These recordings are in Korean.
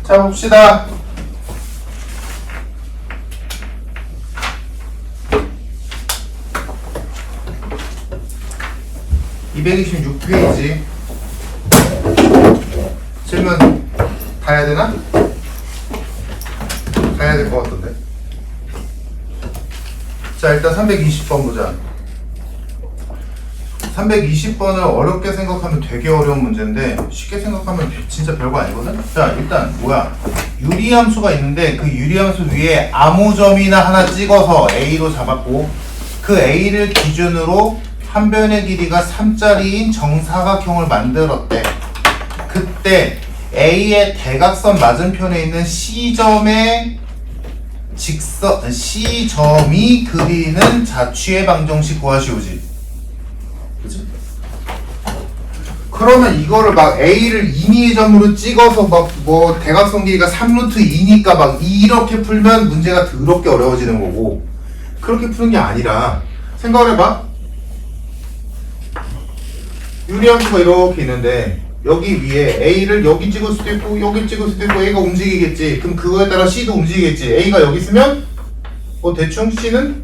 자, 봅시다. (226페이지) 질문 다 해야 되나? 다 해야 될 것 같던데. 자, 일단 320번 보자. 320번을 어렵게 생각하면 되게 어려운 문제인데 쉽게 생각하면 진짜 별거 아니거든? 자, 일단 뭐야? 유리함수가 있는데 그 유리함수 위에 아무 점이나 하나 찍어서 A로 잡았고 그 A를 기준으로 한 변의 길이가 3짜리인 정사각형을 만들었대. 그때 A의 대각선 맞은편에 있는 C점의 C점이 그리는 자취의 방정식 구하시오지. 그치? 그러면 이거를 막 A를 임의의 점으로 찍어서 막 뭐 대각선 길이가 3루트 2니까 막 이렇게 풀면 문제가 더럽게 어려워지는 거고, 그렇게 푸는 게 아니라 생각을 해봐. 유리함수가 이렇게 있는데 여기 위에 A를 여기 찍을 수도 있고 여기 찍을 수도 있고 A가 움직이겠지. 그럼 그거에 따라 C도 움직이겠지. A가 여기 있으면 대충 C는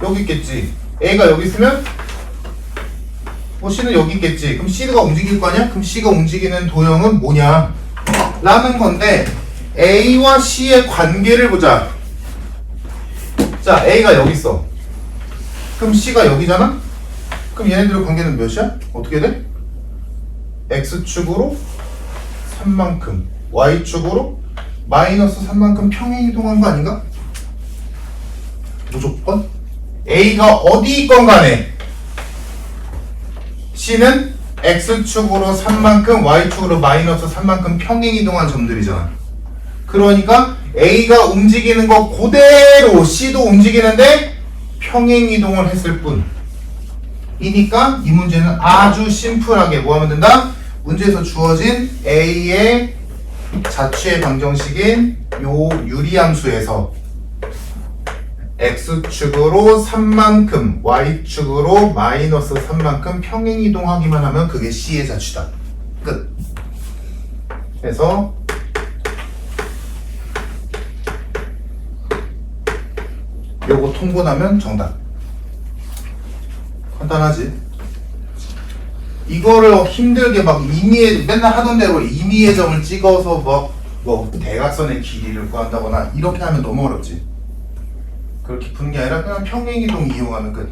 여기 있겠지. A가 여기 있으면 C는 여기 있겠지. 그럼 C가 움직일 거 아니야? 그럼 C가 움직이는 도형은 뭐냐? 라는 건데 A와 C의 관계를 보자. 자, A가 여기 있어. 그럼 C가 여기잖아? 그럼 얘네들의 관계는 몇이야? 어떻게 돼? X축으로 3만큼, Y축으로 마이너스 3만큼 평행이동한 거 아닌가? 무조건? A가 어디 있건 간에 C는 X축으로 3만큼, Y축으로 마이너스 3만큼 평행이동한 점들이잖아. 그러니까 A가 움직이는 거 그대로 C도 움직이는데 평행이동을 했을 뿐 이니까 이 문제는 아주 심플하게 뭐 하면 된다? 문제에서 주어진 A의 자취의 방정식인 요 유리함수에서 X축으로 3만큼, Y축으로 마이너스 3만큼 평행이동하기만 하면 그게 C의 자취다. 끝. 그래서 요거 통분하면 정답. 간단하지? 이거를 힘들게 막 맨날 하던 대로 임의의 점을 찍어서 뭐 대각선의 길이를 구한다거나 이렇게 하면 너무 어렵지. 그렇게 푸는 게 아니라 그냥 평행이동 이용하면 끝.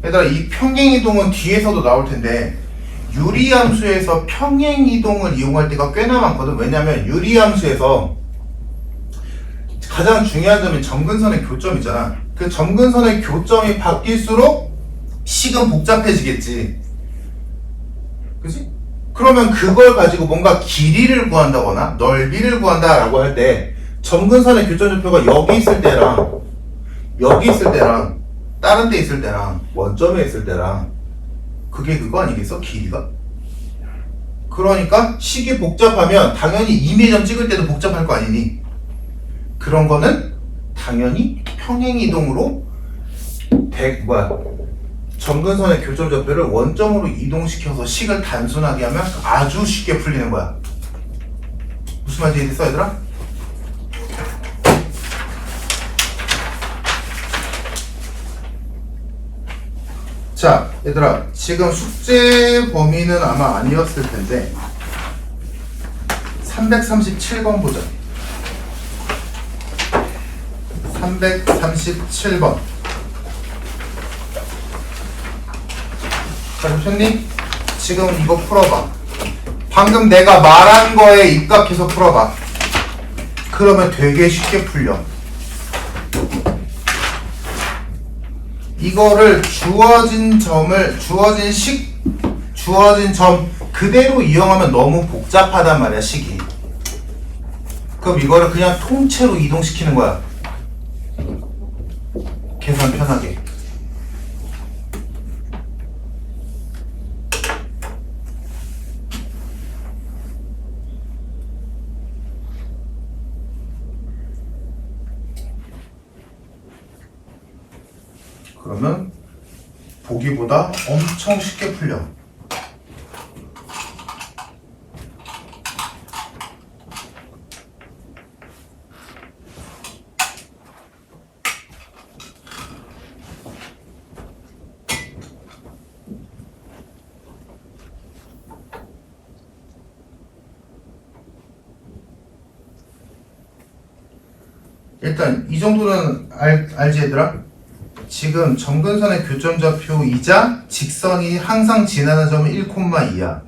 얘들아, 이 평행이동은 뒤에서도 나올 텐데 유리함수에서 평행이동을 이용할 때가 꽤나 많거든. 왜냐면 유리함수에서 가장 중요한 점이 점근선의 교점이잖아. 그 점근선의 교점이 바뀔수록 식은 복잡해지겠지. 그치? 그러면 그걸 가지고 뭔가 길이를 구한다거나 넓이를 구한다라고 할 때 점근선의 교점좌표가 여기 있을 때랑 여기 있을 때랑 다른 데 있을 때랑 원점에 있을 때랑 그게 그거 아니겠어? 길이가? 그러니까 식이 복잡하면 당연히 임의점 찍을 때도 복잡할 거 아니니? 그런 거는 당연히 평행이동으로 점근선의 교점좌표를 원점으로 이동시켜서 식을 단순하게 하면 아주 쉽게 풀리는 거야. 무슨 말인지 이해됐어, 얘들아? 자, 얘들아, 지금 숙제 범위는 아마 아니었을 텐데 337번 보자. 337번. 자, 교수님, 지금 이거 풀어봐. 방금 내가 말한 거에 입각해서 풀어봐. 그러면 되게 쉽게 풀려. 이거를 주어진 점 그대로 이용하면 너무 복잡하단 말이야, 식이. 그럼 이거를 그냥 통째로 이동시키는 거야. 계산 편하게. 그러면 보기보다 엄청 쉽게 풀려. 일단 이 정도는 알지 얘들아? 지금 점근선의 교점좌표이자 직선이 항상 지나는 점은 1,2야.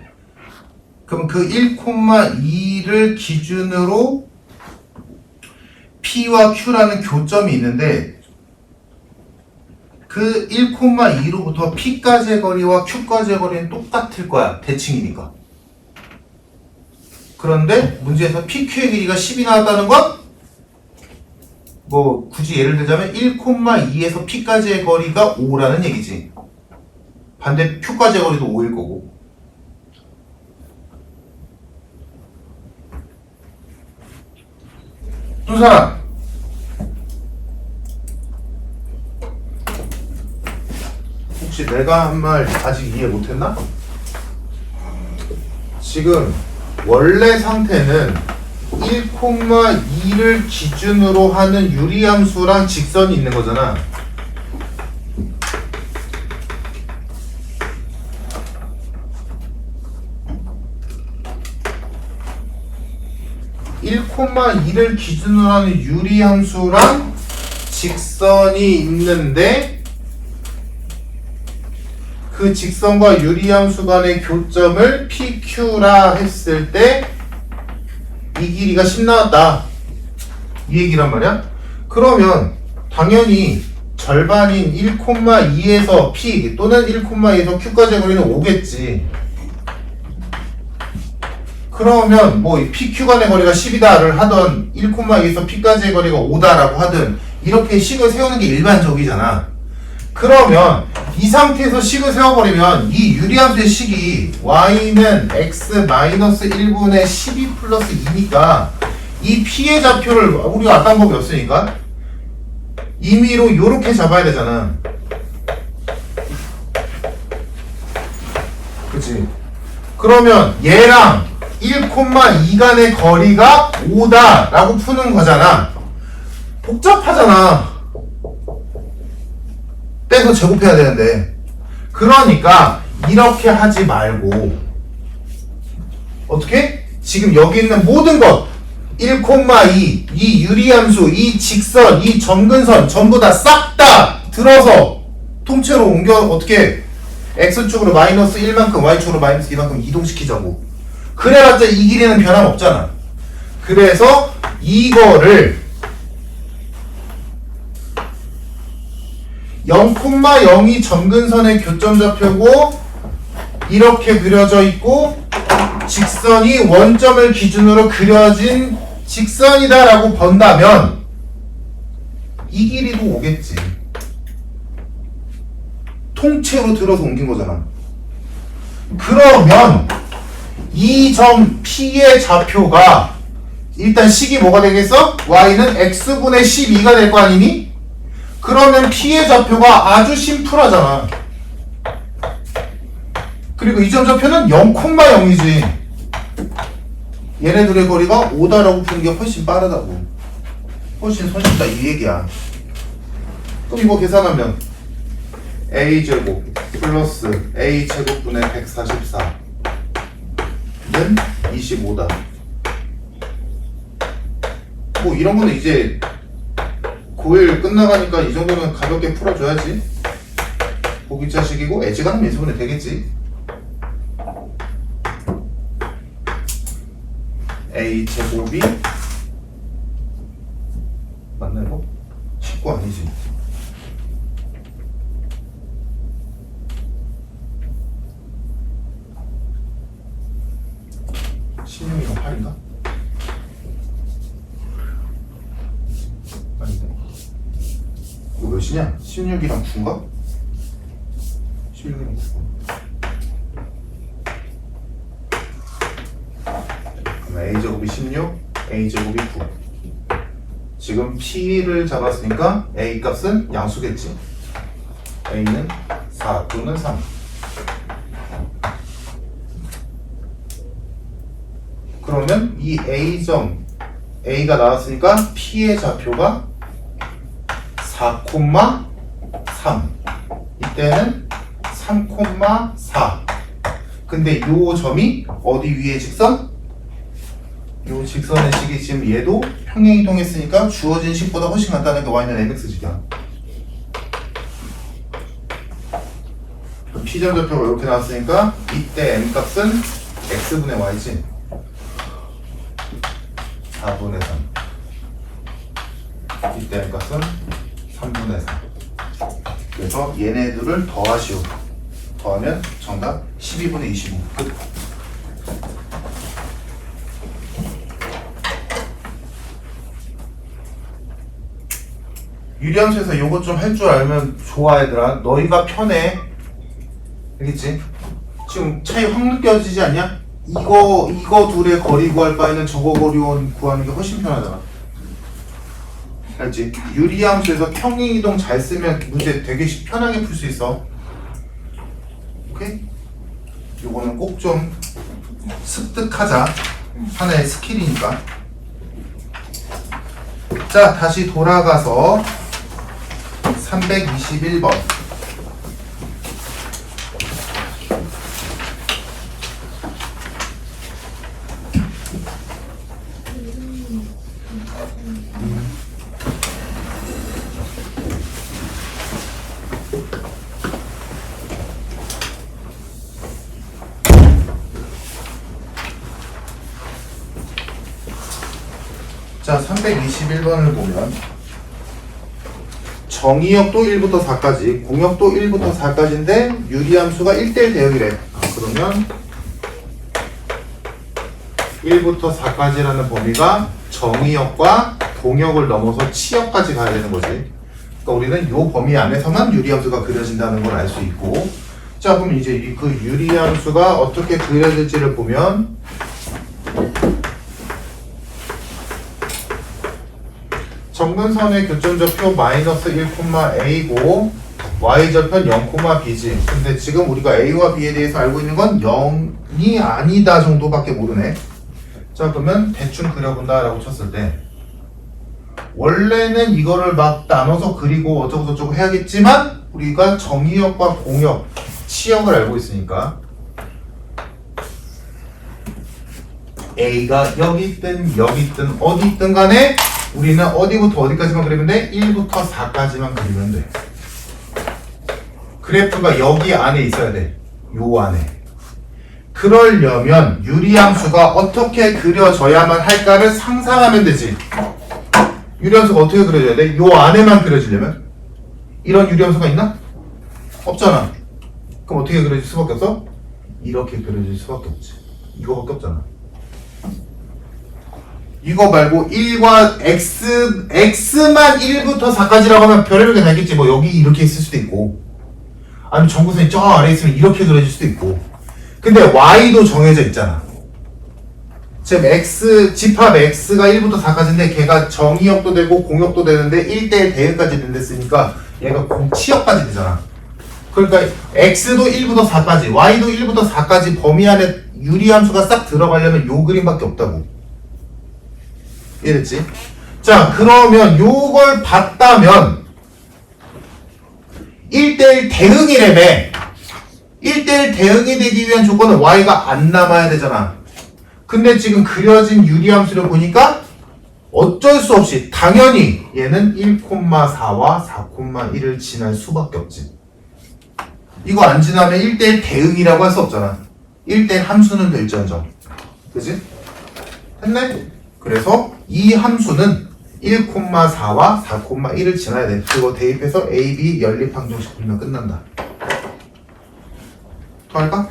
그럼 그 1,2를 기준으로 P와 Q라는 교점이 있는데 그 1,2로부터 P까지의 거리와 Q까지의 거리는 똑같을 거야. 대칭이니까. 그런데 문제에서 PQ의 길이가 10이 나왔다는 건 뭐 굳이 예를 들자면 1,2에서 P까지의 거리가 5라는 얘기지. 반대 Q까지의 거리도 5일 거고. 두 사람 혹시 내가 한 말 아직 이해 못했나? 지금 원래 상태는 1,2를 기준으로 하는 유리함수랑 직선이 있는 거잖아. (1,2를) 기준으로 하는 유리함수랑 직선이 있는데 그 직선과 유리함수 간의 교점을 PQ라 했을 때 이 길이가 10 나왔다. 이 얘기란 말이야. 그러면 당연히 절반인 1,2에서 P 또는 1,2에서 Q까지의 거리는 5겠지. 그러면 뭐 PQ 간의 거리가 10이다를 하던 1,2에서 P까지의 거리가 5다라고 하든 이렇게 식을 세우는 게 일반적이잖아. 그러면 이 상태에서 식을 세워버리면 이 유리함수의 식이 y는 x-1분의 12 플러스 2니까 이 p의 좌표를 우리가 아까 한 법이 없으니까 임의로 요렇게 잡아야 되잖아. 그치? 그러면 얘랑 1,2 간의 거리가 5다 라고 푸는 거잖아. 복잡하잖아. 빼서 제곱해야 되는데. 그러니까 이렇게 하지 말고 어떻게? 지금 여기 있는 모든 것 1,2 이 유리함수, 이 직선, 이 점근선 전부 다 싹 다 들어서 통째로 옮겨 어떻게 x축으로 마이너스 1만큼 y축으로 마이너스 2만큼 이동시키자고. 그래봤자 이 길이는 변함없잖아. 그래서 이거를 0,0이 점근선의 교점좌표고 이렇게 그려져 있고 직선이 원점을 기준으로 그려진 직선이다 라고 본다면 이 길이도 오겠지. 통째로 들어서 옮긴 거잖아. 그러면 이 점 P의 좌표가 일단 식이 뭐가 되겠어? y는 x분의 12가 될 거 아니니? 그러면 P의 좌표가 아주 심플하잖아. 그리고 이 점 좌표는 0,0이지. 얘네들의 거리가 5다라고 푸는 게 훨씬 빠르다고. 훨씬 손쉽다 이 얘기야. 그럼 이거 계산하면 a제곱 플러스 a제곱분의 144는 25다. 뭐 이런 거는 이제 고1 끝나가니까 이 정도는 가볍게 풀어줘야지. 보기차식이고 애지간하면 인수분해 되겠지. a 제곱이 맞나 이거? 19 아니지. (16이랑 8인가? 아닌데 이거 몇이냐? 16이랑 9인가? 16이랑 9. 그럼 a제곱이 16, a제곱이 9. 지금 p를 잡았으니까 a 값은 양수겠지. a는 4 또는 3. 그러면 이 a점 a가 나왔으니까 p의 좌표가 4,3. 이때는 3,4. 근데 요 점이 어디 위에 직선? 요 직선의 식이 지금 얘도 평행이동했으니까 주어진 식보다 훨씬 간단한 게 y는 mx직이야. P점 좌표가 이렇게 나왔으니까 이때 m 값은 x분의 y지. 4분의 3. 이때 m 값은 3분의 3. 그래서 얘네들을 더하시오. 더하면 정답 12분의 25. 끝. 유리함수에서 요거 좀 할 줄 알면 좋아 얘들아. 너희가 편해. 알겠지? 지금 차이 확 느껴지지 않냐? 이거 둘의 거리 구할 바에는 저거 거리 구하는 게 훨씬 편하잖아. 알지? 유리함수에서 평행이동 잘 쓰면 문제 되게 편하게 풀 수 있어. 오케이? 요거는 꼭 좀 습득하자. 하나의 스킬이니까. 자, 다시 돌아가서 321번. 자, 321번을 보면 정의역도 1부터 4까지, 공역도 1부터 4까지인데 유리함수가 1대1 대역이래. 그러면 1부터 4까지라는 범위가 정의역과 동역을 넘어서 치역까지 가야 되는 거지. 그러니까 우리는 이 범위 안에서만 유리함수가 그려진다는 걸 알 수 있고, 자, 그럼 이제 그 유리함수가 어떻게 그려질지를 보면 정근선의 교점좌표 마이너스 1,a고 y절편 0,b지. 근데 지금 우리가 a와 b에 대해서 알고 있는 건 0이 아니다 정도밖에 모르네. 자, 그러면 대충 그려본다 라고 쳤을 때 원래는 이거를 막 나눠서 그리고 어쩌고저쩌고 해야겠지만 우리가 정의역과 공역, 치역을 알고 있으니까 a가 여기 있든 여기 있든 어디 있든 간에 우리는 어디부터 어디까지만 그리면 돼? 1부터 4까지만 그리면 돼. 그래프가 여기 안에 있어야 돼. 요 안에. 그러려면 유리함수가 어떻게 그려져야만 할까를 상상하면 되지. 유리함수가 어떻게 그려져야 돼? 요 안에만 그려지려면? 이런 유리함수가 있나? 없잖아. 그럼 어떻게 그려질 수밖에 없어? 이렇게 그려질 수밖에 없지. 이거밖에 없잖아. 이거 말고 1과 x만 1부터 4까지라고 하면 별의별 게 다 있겠지. 뭐 여기 이렇게 있을 수도 있고 아니면 정구선이 저 아래에 있으면 이렇게 그려질 수도 있고. 근데 y도 정해져 있잖아. 지금 집합 x가 1부터 4까지인데 걔가 정의역도 되고 공역도 되는데 1대1 대역까지 된댔으니까 얘가 공치역까지 되잖아. 그러니까 x도 1부터 4까지 y도 1부터 4까지 범위 안에 유리함수가 싹 들어가려면 요 그림밖에 없다고. 이랬지? 자, 그러면 요걸 봤다면 1대1 대응이라며. 1대1 대응이 되기 위한 조건은 y가 안 남아야 되잖아. 근데 지금 그려진 유리함수를 보니까 어쩔 수 없이 당연히 얘는 1,4와 4,1을 지날 수밖에 없지. 이거 안 지나면 1대1 대응이라고 할 수 없잖아. 1대1 함수는 될지언정. 그치? 했네? 그래서 이 함수는 1,4와 4,1을 지나야 돼. 그거 대입해서 A, B 연립항정식 풀면 끝난다. 더 할까?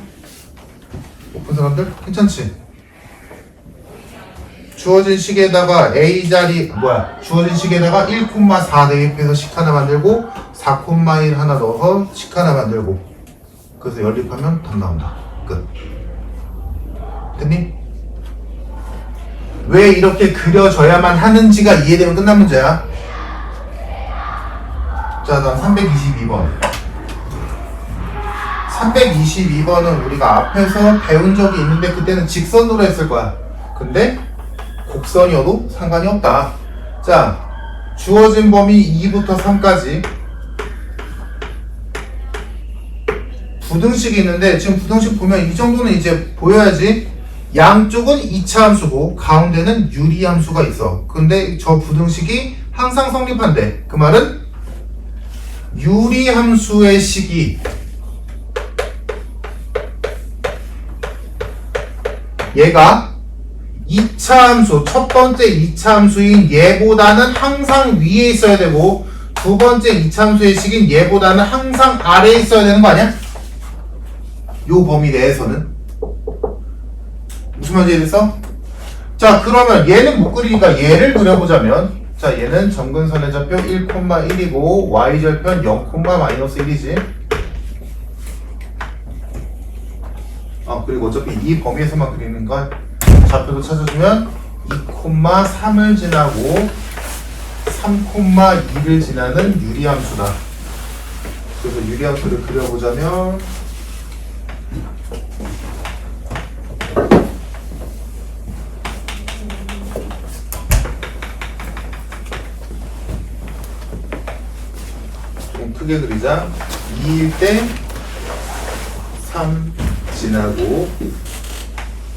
오픈 사람들? 괜찮지? 주어진 식에다가 A 주어진 식에다가 1,4 대입해서 식 하나 만들고 4,1 하나 넣어서 식 하나 만들고 그래서 연립하면 답 나온다. 끝. 됐니? 왜 이렇게 그려져야만 하는지가 이해되면 끝난 문제야. 자, 다음 322번. 322번은 우리가 앞에서 배운 적이 있는데 그때는 직선으로 했을 거야. 근데 곡선이어도 상관이 없다. 자, 주어진 범위 2부터 3까지 부등식이 있는데 지금 부등식 보면 이 정도는 이제 보여야지. 양쪽은 2차 함수고 가운데는 유리함수가 있어. 근데 저 부등식이 항상 성립한대. 그 말은 유리함수의 식이 얘가 2차 함수, 첫 번째 2차 함수인 얘보다는 항상 위에 있어야 되고 두 번째 2차 함수의 식인 얘보다는 항상 아래에 있어야 되는 거 아니야? 요 범위 내에서는. 무슨 말인지 이해됐어? 자, 그러면 얘는 못 그리니까 얘를 그려보자면, 자, 얘는 점근선의 좌표 1,1이고 y절편 0,-1이지. 그리고 어차피 이 범위에서만 그리는 걸 좌표도 찾아주면 2,3을 지나고 3,2를 지나는 유리함수다. 그래서 유리함수를 그려보자면 좀 크게 그리자. 2일 때 3 지나고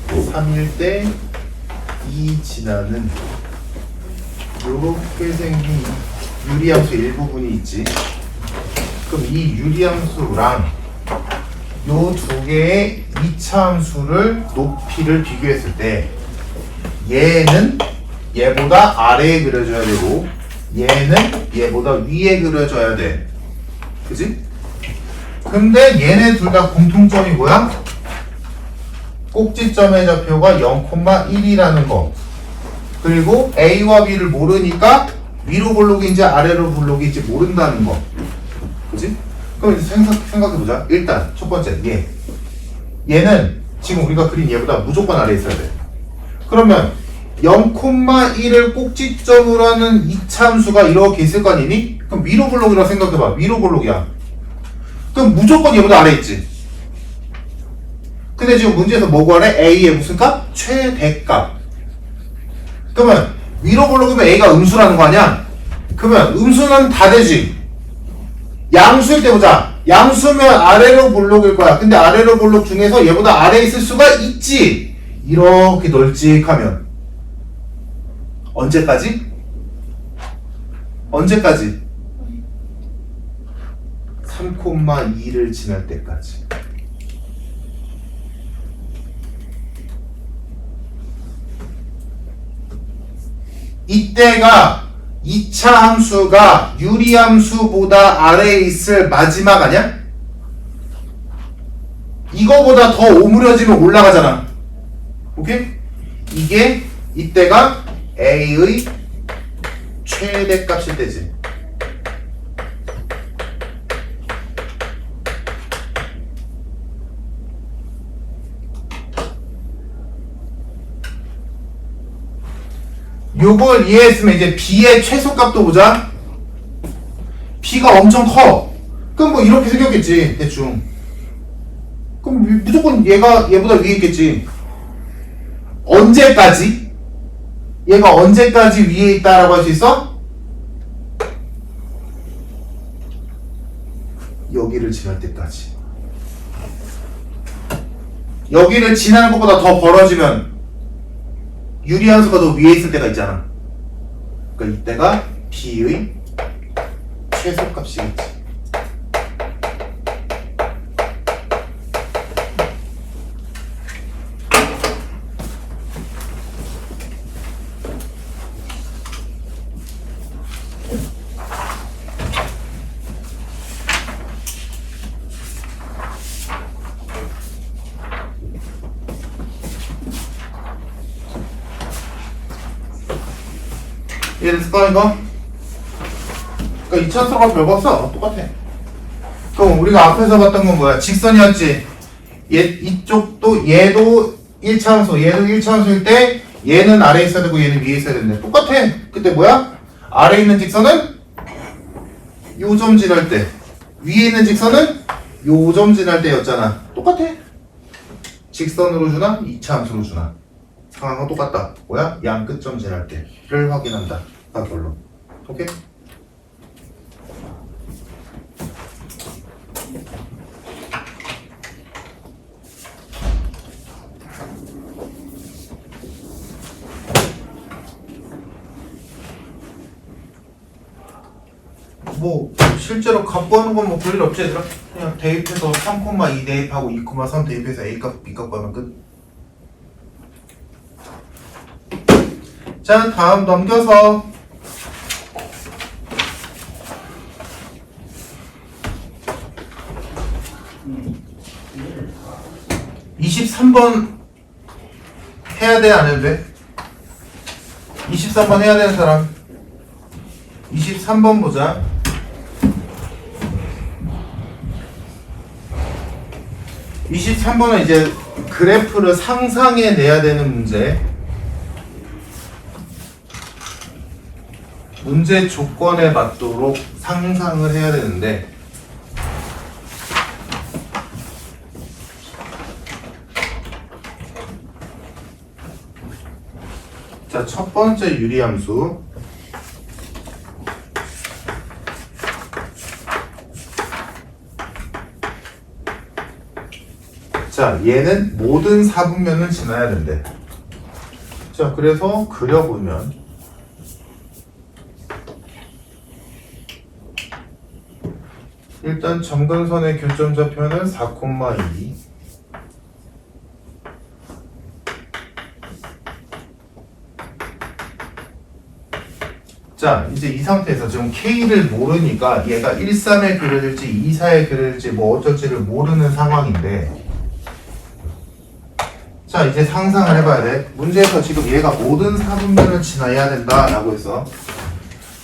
3일 때 2 지나는 요렇게 생긴 유리함수 일부분이 있지. 그럼 이 유리함수랑 요 두 개의 2차 함수를 높이를 비교했을 때 얘는 얘보다 아래에 그려줘야 되고 얘는 얘보다 위에 그려줘야 돼. 그지? 근데 얘네 둘 다 공통점이 뭐야? 꼭지점의 좌표가 0,1이라는 거. 그리고 A와 B를 모르니까 위로 볼록인지 아래로 볼록인지 모른다는 거. 그치? 그럼 이제 생각해보자. 일단 첫 번째 얘. 얘는 지금 우리가 그린 얘보다 무조건 아래에 있어야 돼. 그러면 0,1을 꼭지점으로 하는 2차 함수가 이렇게 있을 거 아니니? 그럼 위로 볼록이라고 생각해봐. 위로 볼록이야. 그럼 무조건 얘보다 아래에 있지. 근데 지금 문제에서 뭐 구하래? A의 무슨 값? 최대값. 그러면 위로 볼록이면 A가 음수라는 거 아니야? 그러면 음수는 다 되지. 양수일 때 보자. 양수면 아래로 볼록일 거야. 근데 아래로 볼록 중에서 얘보다 아래에 있을 수가 있지. 이렇게 널찍하면 언제까지? 언제까지? 3,2를 지날 때까지. 이때가 2차 함수가 유리함수보다 아래에 있을 마지막 아니야? 이거보다 더 오므려지면 올라가잖아. 오케이? 이게 이때가 A의 최대값일 때지. 요걸 이해했으면 이제 B의 최소값도 보자. B가 엄청 커. 그럼 뭐 이렇게 생겼겠지 대충. 그럼 무조건 얘보다 위에 있겠지. 언제까지? 얘가 언제까지 위에 있다라고 할 수 있어? 여기를 지날 때까지. 여기를 지나는 것보다 더 벌어지면 유리함수가 더 위에 있을 때가 있잖아. 그러니까 이때가 B의 최소값이겠지. 이해됐을까 이거? 그러니까 이차수가 별거 없어. 똑같아. 그럼 우리가 앞에서 봤던 건 뭐야? 직선이었지. 이쪽도 얘도 1차 함수, 얘도 1차 함수일 때 얘는 아래에 있어야 되고 얘는 위에 있어야 되는데 똑같아. 그때 뭐야? 아래에 있는 직선은 요 점 지날 때, 위에 있는 직선은 요 점 지날 때였잖아. 똑같아. 직선으로 주나 2차 함수로 주나 상황은 똑같다. 뭐야? 양 끝점 지날 때를 확인한다. 다 결론. 오케이? 뭐 실제로 값구하는 건 뭐 별일 없지 얘들아. 그냥 대입해서 3,2 대입하고 2,3 대입해서 A값 B값 구하면 끝. 자 다음 넘겨서 23번 해야 돼 안 해도 돼? 23번 해야 되는 사람 23번 보자. 23번은 이제 그래프를 상상해 내야 되는 문제. 문제 조건에 맞도록 상상을 해야 되는데 자, 첫 번째 유리함수 자, 얘는 모든 사분면을 지나야 된대. 자, 그래서 그려보면 일단 점근선의 교점좌표는 4,2 자, 이제 이 상태에서 지금 K를 모르니까 얘가 1,3에 그려질지 2,4에 그려질지 뭐 어쩔지를 모르는 상황인데 자, 이제 상상을 해봐야 돼. 문제에서 지금 얘가 모든 사분면을 지나야 된다 라고 했어.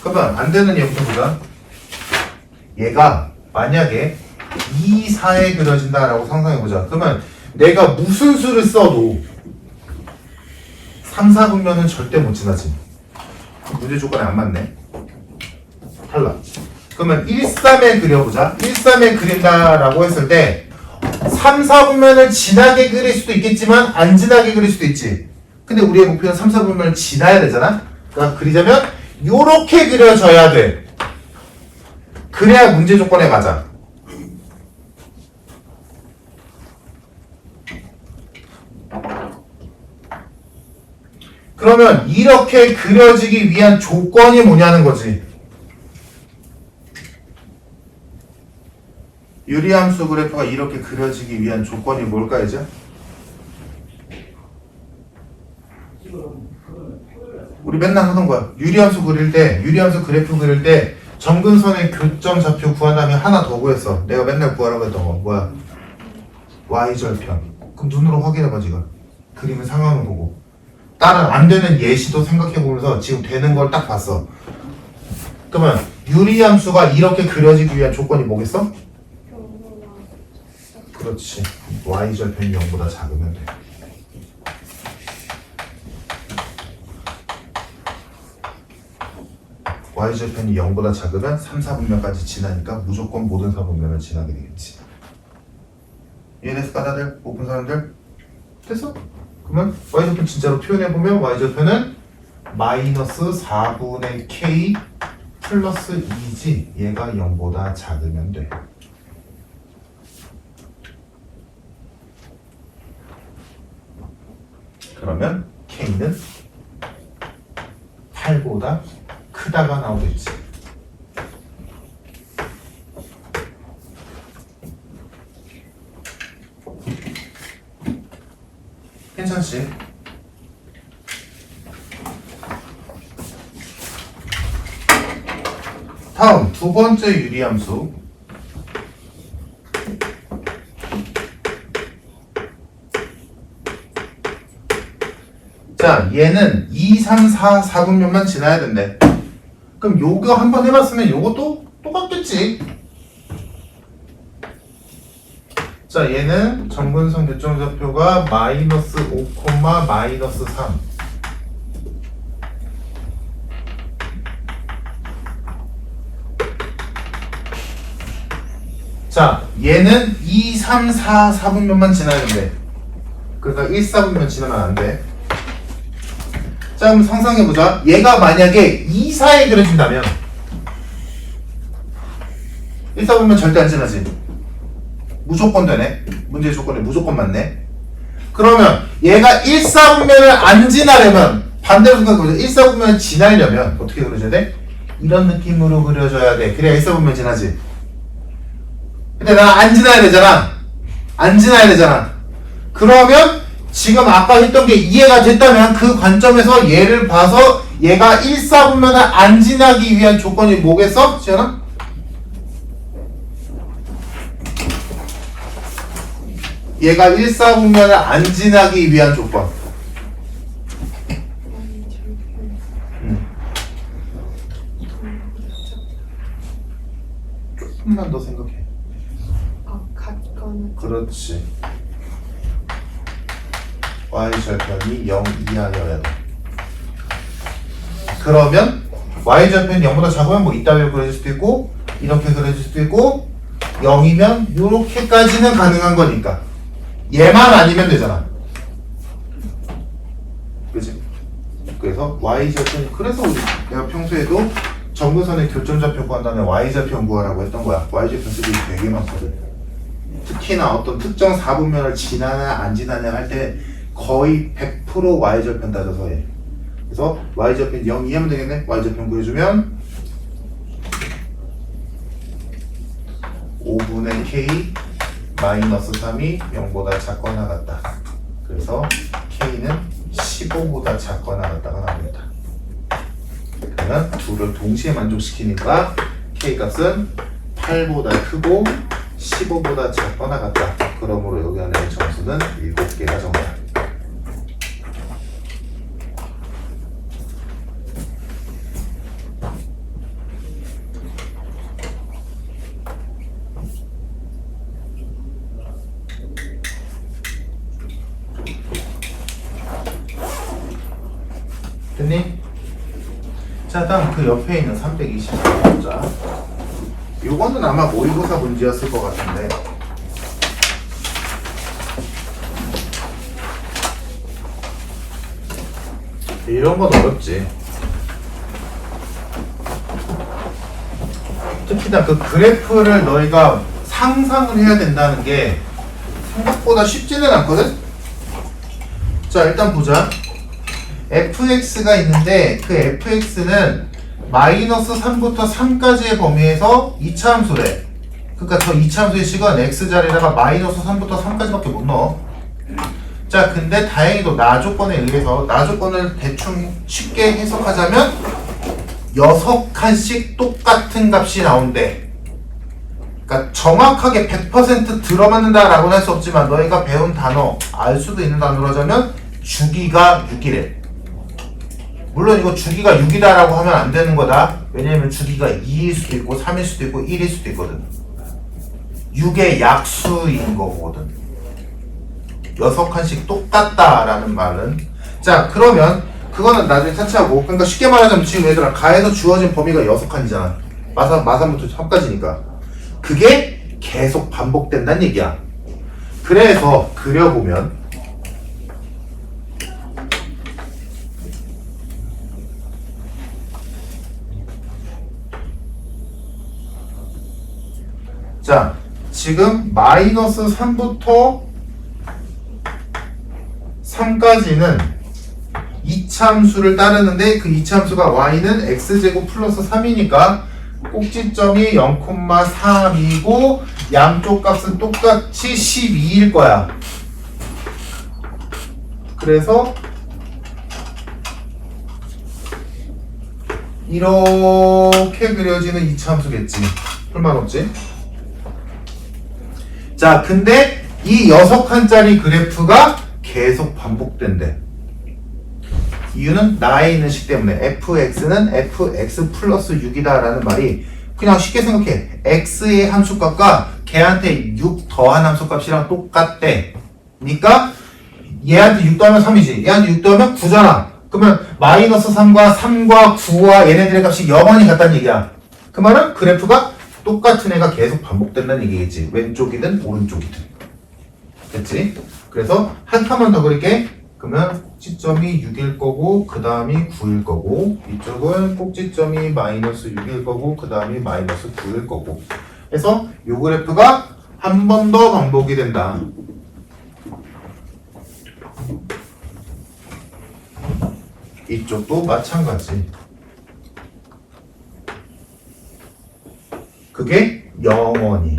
그러면 안 되는 얘부터 보자. 얘가 만약에 2, 4에 그려진다 라고 상상해보자. 그러면 내가 무슨 수를 써도 3, 4분면은 절대 못 지나지. 문제 조건에 안 맞네. 탈락. 그러면 1, 3에 그려보자. 1, 3에 그린다라고 했을 때 3, 4분면을 지나게 그릴 수도 있겠지만 안 지나게 그릴 수도 있지. 근데 우리의 목표는 3, 4분면을 지나야 되잖아. 그러니까 그리자면 요렇게 그려져야 돼. 그래야 문제 조건에 맞아. 그러면 이렇게 그려지기 위한 조건이 뭐냐는 거지. 유리함수 그래프가 이렇게 그려지기 위한 조건이 뭘까 이제? 우리 맨날 하던 거야. 유리함수 그릴 때, 유리함수 그래프 그릴 때 점근선의 교점 좌표 구한 다음에 하나 더 구했어. 내가 맨날 구하라고 했던 거 뭐야? Y절편. 그럼 눈으로 확인해봐 지금. 그림의 상황을 보고. 다른 안 되는 예시도 생각해보면서 지금 되는 걸 딱 봤어. 그러면 유리함수가 이렇게 그려지기 위한 조건이 뭐겠어? 그렇지. Y절편이 0보다 작으면 돼. Y절편이 0보다 작으면 3, 4분면까지 지나니까 무조건 모든 4분면을 지나게 되겠지. 이해됐을까 다들? 못 본 사람들? 됐어? 그러면 Y절편 진짜로 표현해보면 Y절편은 마이너스 4분의 K 플러스 2지 얘가 0보다 작으면 돼. 그러면 K는 8보다 크다가 나오겠지. 괜찮지? 다음 두 번째 유리함수. 자, 얘는 2, 3, 4, 4분면만 지나야 된대. 그럼 요거 한번 해봤으면 요것도 똑같겠지. 자, 얘는 점근선 교점좌표가 마이너스 5, 마이너스 3. 자, 얘는 2, 3, 4, 4분면만 지나야 된대. 그러니까 1, 4분면 지나면 안 돼. 자, 그럼 상상해보자. 얘가 만약에 2, 4에 그려진다면 1, 4분면 절대 안 지나지. 무조건 되네. 문제 조건에 무조건 맞네. 그러면 얘가 1, 4분면을 안 지나려면 반대로 생각해보자. 1, 4분면을 지나려면 어떻게 그려져야 돼? 이런 느낌으로 그려줘야 돼. 그래야 있어 보면 지나지. 근데 나 안 지나야 되잖아. 안 지나야 되잖아. 그러면 지금 아까 했던 게 이해가 됐다면 그 관점에서 얘를 봐서 얘가 1, 4분면을 안 지나기 위한 조건이 뭐겠어? 지현아? 얘가 1, 4분면을 안 지나기 위한 조건. 조금만 더 생각해. 같거나. 그렇지. y절편이 0 이하여야 돼. 그러면 y절편이 0보다 작으면 뭐 이따위로 그려질 수도 있고 이렇게 그려질 수도 있고 0이면 요렇게까지는 가능한 거니까 얘만 아니면 되잖아. 그치? 그래서 y절편, 그래서 우리 내가 평소에도 점근선의 교점좌표 구한 다음에 y절편 구하라고 했던 거야. y절편 쓰기 되게 많거든. 특히나 어떤 특정 4분면을 지나냐 안 지나냐 할 때 거의 100% y절편 따져서 해. 그래서 y절편 0 이하면 되겠네. y절편 구해주면 5분의 k 마이너스 3이 0보다 작거나 같다. 그래서 k는 15보다 작거나 같다가 나옵니다. 그러면 둘을 동시에 만족시키니까 k 값은 8보다 크고 15보다 작거나 같다. 그러므로 여기 안에 점수는 7개가 정답. 됐니? 자, 다음 그 옆에 있는 324번 보자. 요거는 아마 모의고사 문제였을 것 같은데 이런 건 어렵지. 특히나 그 그래프를 너희가 상상을 해야 된다는 게 생각보다 쉽지는 않거든? 자, 일단 보자. fx가 있는데 그 fx는 마이너스 3부터 3까지의 범위에서 2차 함수래. 그러니까 저 2차 함수의 식은 x자리에다가 마이너스 3부터 3까지밖에 못 넣어. 자, 근데 다행히도 나 조건에 의해서 나 조건을 대충 쉽게 해석하자면 6칸씩 똑같은 값이 나온대. 그러니까 정확하게 100% 들어맞는다 라고는 할 수 없지만 너희가 배운 단어, 알 수도 있는 단어로 하자면 주기가 6이래. 물론 이거 주기가 6이다 라고 하면 안 되는 거다. 왜냐면 주기가 2일 수도 있고 3일 수도 있고 1일 수도 있거든. 6의 약수인 거거든. 6칸씩 똑같다 라는 말은. 자, 그러면 그거는 나중에 차치하고, 그러니까 쉽게 말하자면 지금 얘들아 가에서 주어진 범위가 6칸이잖아. 마산부터 3까지니까 그게 계속 반복된다는 얘기야. 그래서 그려보면 자, 지금 마이너스 3부터 3까지는 2차함수를 따르는데 그 2차함수가 y는 x제곱 플러스 3이니까 꼭지점이 0,3이고 양쪽 값은 똑같이 12일 거야. 그래서 이렇게 그려지는 2차함수겠지. 불만 없지? 자, 근데 이 6칸짜리 그래프가 계속 반복된대. 이유는 나에 있는 식 때문에 fx는 fx 플러스 6이다 라는 말이 그냥 쉽게 생각해. x의 함수값과 걔한테 6 더한 함수값이랑 똑같대. 그러니까 얘한테 6 더하면 3이지. 얘한테 6 더하면 9잖아. 그러면 마이너스 3과 3과 9와 얘네들의 값이 영원히 같다는 얘기야. 그 말은 그래프가 똑같은 애가 계속 반복된다는 얘기겠지. 왼쪽이든 오른쪽이든. 됐지? 그래서 한 칸만 더 그릴게. 그러면 꼭지점이 6일 거고 그 다음이 9일 거고 이쪽은 꼭지점이 마이너스 6일 거고 그 다음이 마이너스 9일 거고 해서 이 그래프가 한 번 더 반복이 된다. 이쪽도 마찬가지. 그게 영원히.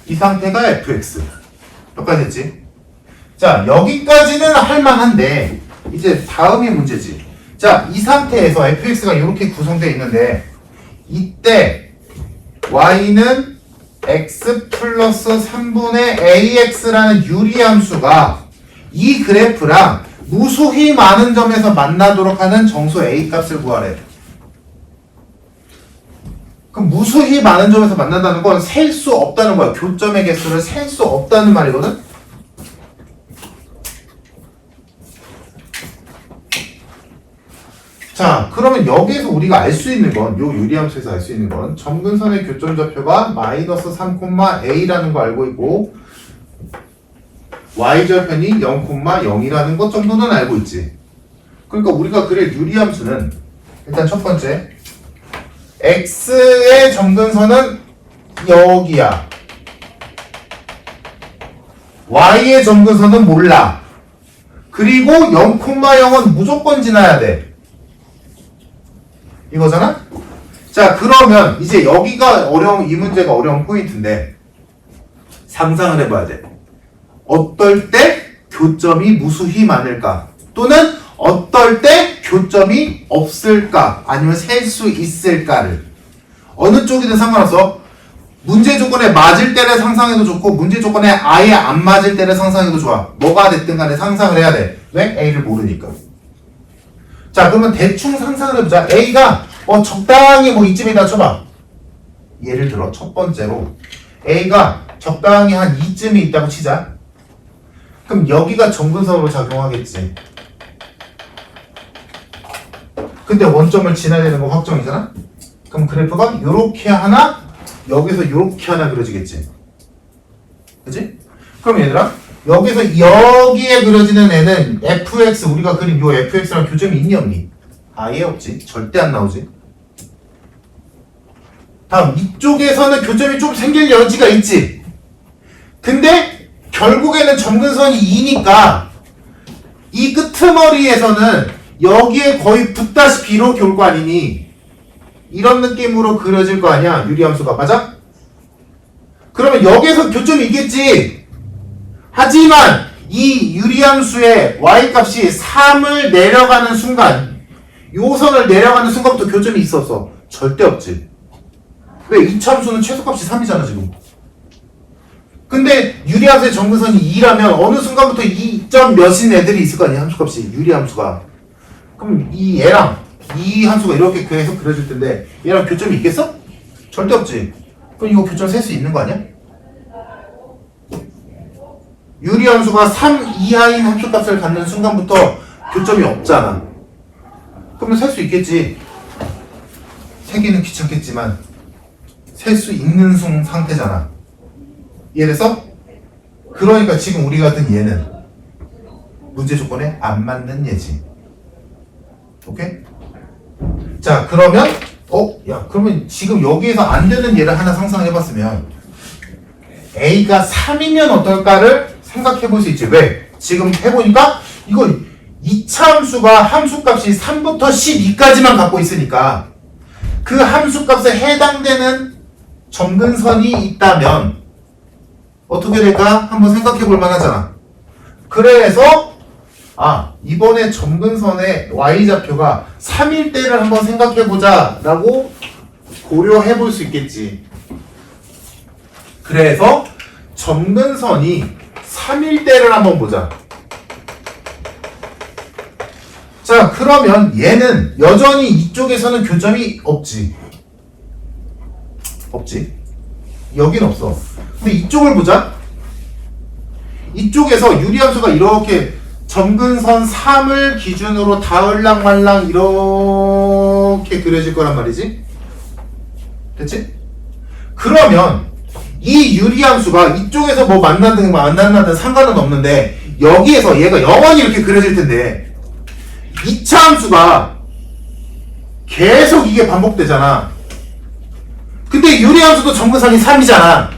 이 상태가 fx. 여기까지 됐지? 자, 여기까지는 할만한데 이제 다음이 문제지. 자, 이 상태에서 fx가 이렇게 구성되어 있는데 이때 y는 x 플러스 3분의 ax라는 유리함수가 이 그래프랑 무수히 많은 점에서 만나도록 하는 정수 a 값을 구하래. 그럼 무수히 많은 점에서 만난다는 건 셀 수 없다는 거야. 교점의 개수를 셀 수 없다는 말이거든. 자, 그러면 여기에서 우리가 알 수 있는 건, 요 유리함수에서 알 수 있는 건 점근선의 교점 좌표가 마이너스 3,a라는 거 알고 있고 y절편이 0,0이라는 것 정도는 알고 있지. 그러니까 우리가 그릴 유리함수는 일단 첫 번째 x의 점근선은 여기야. y의 점근선은 몰라. 그리고 0,0은 무조건 지나야 돼. 이거잖아? 자, 그러면 이제 여기가 이 문제가 어려운 포인트인데 상상을 해봐야 돼. 어떨 때 교점이 무수히 많을까? 또는 어떨 때 교점이 없을까? 아니면 셀 수 있을까를. 어느 쪽이든 상관없어. 문제 조건에 맞을 때를 상상해도 좋고 문제 조건에 아예 안 맞을 때를 상상해도 좋아. 뭐가 됐든 간에 상상을 해야 돼. 왜? A를 모르니까. 자, 그러면 대충 상상을 해보자. A가 적당히 뭐 이쯤에다 쳐봐. 예를 들어 첫 번째로 A가 적당히 한 이쯤이 있다고 치자. 그럼 여기가 점근선으로 작용하겠지. 근데 원점을 지나야 되는 거 확정이잖아? 그럼 그래프가 요렇게 하나, 여기서 요렇게 하나 그려지겠지. 그치? 그럼 얘들아, 여기서 여기에 그려지는 애는 fx, 우리가 그린 요 fx랑 교점이 있니 없니? 아예 없지. 절대 안 나오지. 다음, 이쪽에서는 교점이 좀 생길 여지가 있지. 근데 결국에는 점근선이 2니까 이 끄트머리에서는 여기에 거의 붙다시피 이렇게 올 거 아니니? 이런 느낌으로 그려질 거 아니야, 유리함수가. 맞아? 그러면 여기에서 교점이 있겠지. 하지만 이 유리함수의 y값이 3을 내려가는 순간, 요 선을 내려가는 순간부터 교점이 있었어. 절대 없지. 왜? 이차함수는 최소값이 3이잖아 지금. 근데 유리함수의 점근선이 2라면 어느 순간부터 2점 몇인 애들이 있을 거 아니야, 함수값이. 유리함수가. 그럼 이 얘랑 이 함수가 이렇게 계속 그려질 텐데 얘랑 교점이 있겠어? 절대 없지. 그럼 이거 교점 셀 수 있는 거 아니야? 유리함수가 3 이하인 함수값을 갖는 순간부터 교점이 없잖아. 그러면 셀 수 있겠지. 세기는 귀찮겠지만 셀 수 있는 상태잖아. 이해됐어? 그러니까 지금 우리가 든 얘는 문제 조건에 안 맞는 예지. 오케이? 자, 그러면 야, 그러면 지금 여기에서 안 되는 예를 하나 상상해봤으면 A가 3이면 어떨까를 생각해 볼 수 있지. 왜? 지금 해보니까 이거 2차 함수가 함수값이 3부터 12까지만 갖고 있으니까 그 함수값에 해당되는 점근선이 있다면 어떻게 될까? 한번 생각해 볼 만하잖아. 그래서 이번에 점근선의 y좌표가 3일 때를 한번 생각해 보자 라고 고려해 볼 수 있겠지. 그래서 점근선이 3일 때를 한번 보자. 자, 그러면 얘는 여전히 이쪽에서는 교점이 없지. 여긴 없어. 근데 이쪽을 보자. 이쪽에서 유리함수가 이렇게 점근선 3을 기준으로 다을랑말랑 이렇게 그려질 거란 말이지. 됐지? 그러면 이 유리함수가 이쪽에서 뭐 만나든 상관은 없는데 여기에서 얘가 영원히 이렇게 그려질 텐데 2차 함수가 계속 이게 반복되잖아. 근데 유리함수도 점근선이 3이잖아.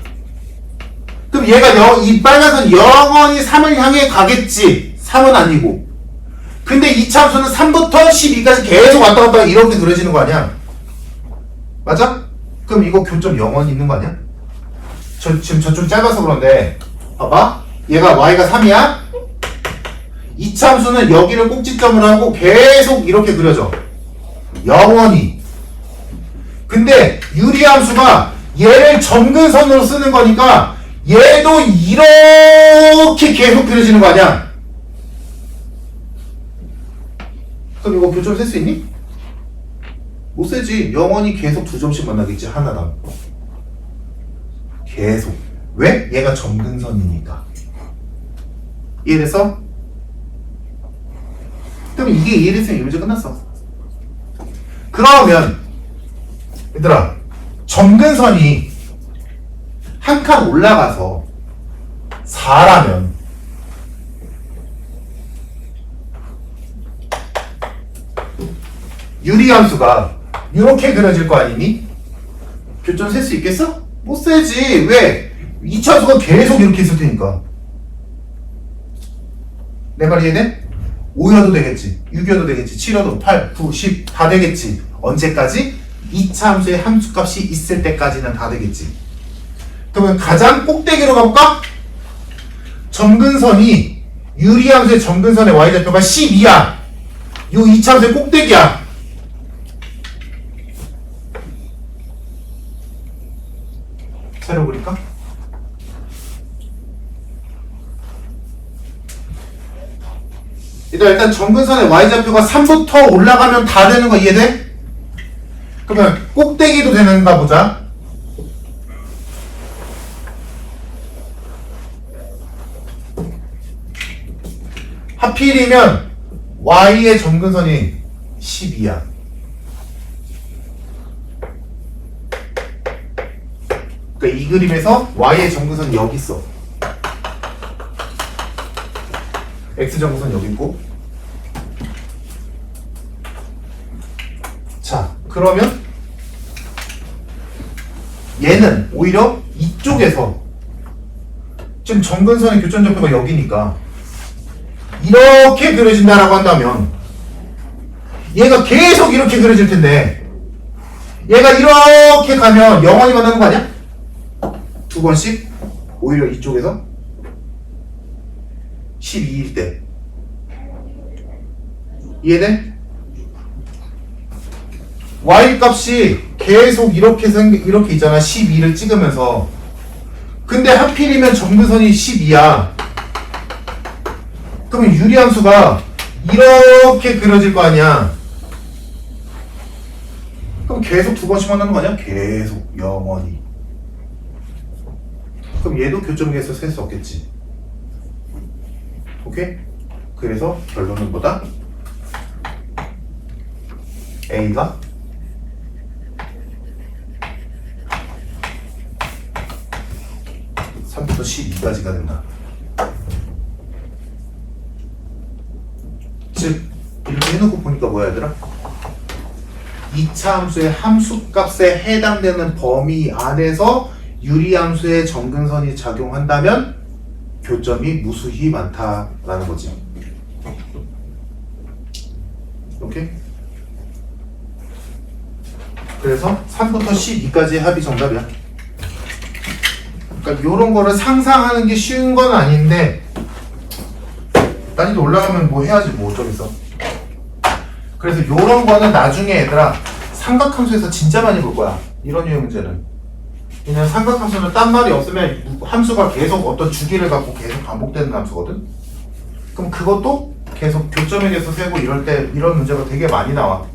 그럼 얘가 이 빨간 선 영원히 3을 향해 가겠지. 3은 아니고. 근데 이차함수는 3부터 12까지 계속 왔다 갔다 이렇게 그려지는 거 아니야? 맞아? 그럼 이거 교점 0원 있는 거 아니야? 지금 저쪽 짧아서 그런데 봐봐, 얘가 y가 3이야? 이차함수는 여기를 꼭지점으로 하고 계속 이렇게 그려져. 0원이. 근데 유리함수가 얘를 점근선으로 쓰는 거니까 얘도 이렇게 계속 그려지는 거 아니야? 그럼 이거 교점 셀 수 있니? 못 세지. 0원이 계속 두 점씩 만나겠지, 하나당. 계속. 왜? 얘가 점근선이니까. 이해됐어? 그럼 이게 이해됐으면 이 문제 끝났어. 그러면 얘들아, 점근선이 한 칸 올라가서 4라면 유리함수가 이렇게 그려질 거 아니니? 교점 셀 수 있겠어? 못 세지. 왜? 2차수가 계속 이렇게 있을 테니까. 내 말 이해돼? 5여도 되겠지, 6여도 되겠지, 7여도 8, 9, 10 다 되겠지. 언제까지? 2차 함수의 함수값이 있을 때까지는 다 되겠지. 그러면 가장 꼭대기로 가볼까? 점근선이 유리함수의 점근선의 y좌표가 12야. 요 2차 함수의 꼭대기야. 새로 그릴까? 일단 점근선의 y좌표가 3부터 올라가면 다 되는 거 이해돼? 그러면 꼭대기도 되는가 보자. 하필이면 y의 점근선이 12야. 그러니까 이 그림에서 y의 점근선이 여기 있어. x 점근선 여기 있고. 자, 그러면 얘는 오히려 이쪽에서 지금 점근선의 교점좌표가 여기니까 이렇게 그려진다라고 한다면 얘가 계속 이렇게 그려질 텐데 얘가 이렇게 가면 0원이 만나는 거 아니야? 두 번씩 오히려 이쪽에서 12일 때. 이해돼? y 값이 계속 이렇게 있잖아. 12를 찍으면서. 근데 하필이면 점근선이 12야. 그러면 유리함수가 이렇게 그려질 거 아니야. 그럼 계속 두 번씩 만나는 거 아니야? 계속 영원히. 그럼 얘도 교점계에서 셀 수 없겠지. 오케이? 그래서 결론은 뭐다? A가 3부터 12까지가 된다. 즉 이렇게 해놓고 보니까 뭐야 얘들아? 2차 함수의 함수값에 해당되는 범위 안에서 유리함수의 점근선이 작용한다면 교점이 무수히 많다라는 거지. 오케이? 그래서 3부터 12까지의 합이 정답이야. 그러니까 요런 거를 상상하는 게 쉬운 건 아닌데 난이도 올라가면 뭐 해야지 뭐 어쩌겠어. 그래서 요런 거는 나중에 얘들아 삼각함수에서 진짜 많이 볼 거야. 이런 유형 문제는. 왜냐면 삼각함수는 딴 말이 없으면 함수가 계속 어떤 주기를 갖고 계속 반복되는 함수거든. 그럼 그것도 계속 교점에 대해서 세고 이럴 때 이런 문제가 되게 많이 나와.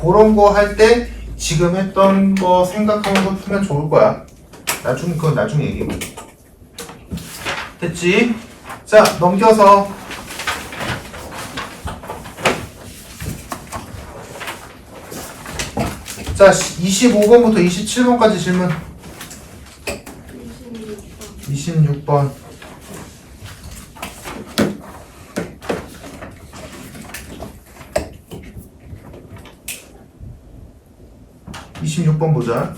그런 거 할 때 지금 했던 거 생각하면서 풀면 좋을 거야. 그건 나중에 얘기해. 됐지? 자, 넘겨서 자, 25번부터 27번까지 질문. 26번. 26번 보자.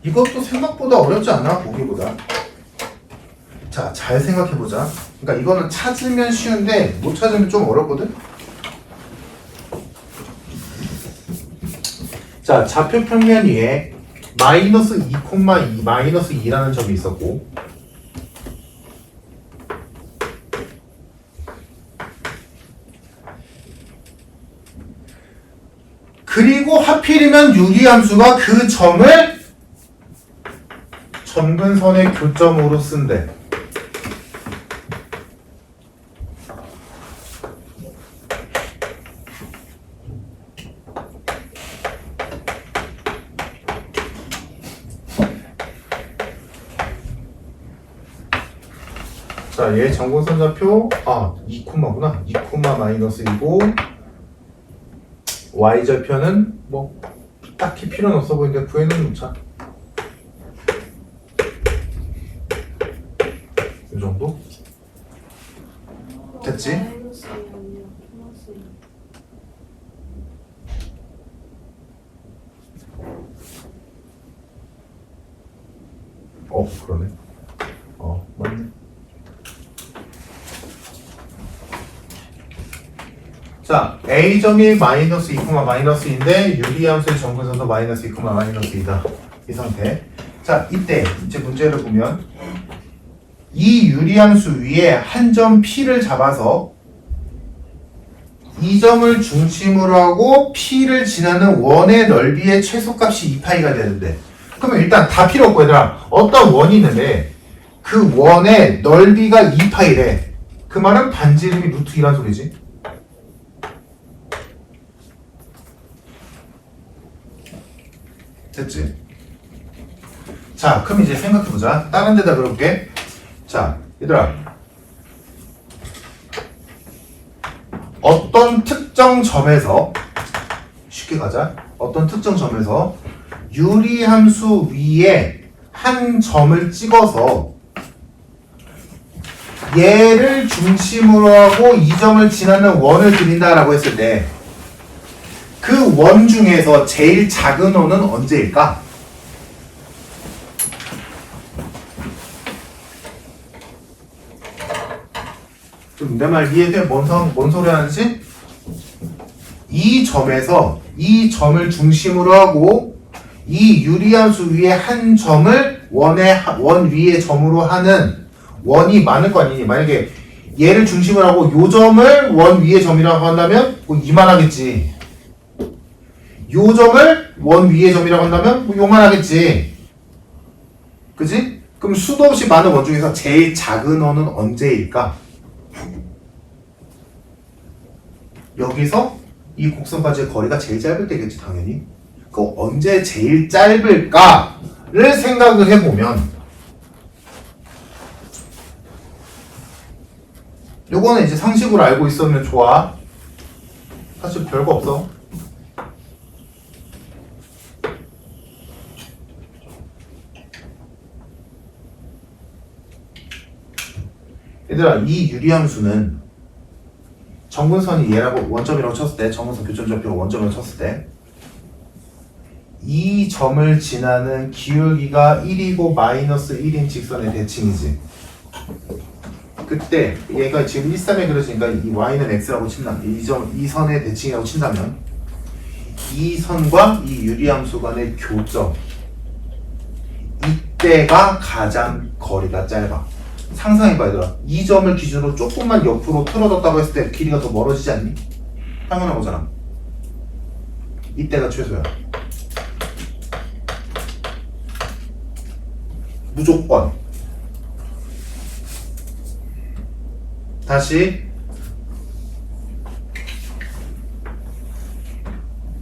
이것도 생각보다 어렵지 않아, 보기보다. 자, 잘 생각해보자. 그러니까 이거는 찾으면 쉬운데 못 찾으면 좀 어렵거든? 자, 좌표 평면 위에 마이너스 2,2, 마이너스 2라는 점이 있었고, 그리고 하필이면 유리함수가 그 점을 점근선의 교점으로 쓴대. 자, 얘 점근선 좌표 2, 구나 2, 마이너스 2고 y절편은 뭐 딱히 필요는 없어 보이는데 구해는 놓자. 이 정도? 됐지? 그러네. 맞네. 자, A점이 마이너스 2, 마이너스 2인데 유리함수의 점근선도 마이너스 2, 마이너스 2다. 이 상태. 자, 이때 이제 문제를 보면 이 유리함수 위에 한 점 P를 잡아서 이 점을 중심으로 하고 P를 지나는 원의 넓이의 최소값이 2파이가 되는데, 그러면 일단 다 필요 없고 얘들아, 어떤 원이 있는데 그 원의 넓이가 2파이래. 그 말은 반지름이 루트 2란 소리지. 됐지? 자, 그럼 이제 생각해보자. 다른 데다 그려볼게. 자, 얘들아, 어떤 특정 점에서, 쉽게 가자. 어떤 특정 점에서 유리함수 위에 한 점을 찍어서 얘를 중심으로 하고 이 점을 지나는 원을 그린다라고 했을 때 그 원 중에서 제일 작은 원은 언제일까? 좀 내 말 이해돼? 뭔 소리 하는지? 이 점에서 이 점을 중심으로 하고 이 유리함수 위에 한 점을 원 위의 점으로 하는 원이 많을 거 아니니? 만약에 얘를 중심으로 하고 요 점을 원 위의 점이라고 한다면 뭐 이만하겠지. 요 점을 원 위의 점이라고 한다면 뭐 요만하겠지. 그지? 그럼 수도 없이 많은 원 중에서 제일 작은 원은 언제일까? 여기서 이 곡선까지의 거리가 제일 짧을 때겠지, 당연히. 그 언제 제일 짧을까를 생각을 해보면, 요거는 이제 상식으로 알고 있으면 좋아. 사실 별거 없어. 얘들아, 이 유리함수는 점근선이 얘라고 원점이라고 쳤을 때, 점근선 교점좌표가 원점이라고 쳤을 때 이 점을 지나는 기울기가 1이고 마이너스 1인 직선의 대칭이지. 그때 얘가 지금 1,3에 그려지니까 이 y는 x라고 친다. 이 선의 대칭이라고 친다면 이 선과 이 유리함수 간의 교점, 이때가 가장 거리가 짧아. 상상해봐 얘들아. 이 점을 기준으로 조금만 옆으로 틀어졌다고 했을 때 길이가 더 멀어지지 않니? 당연한 거잖아. 이때가 최소야. 무조건. 다시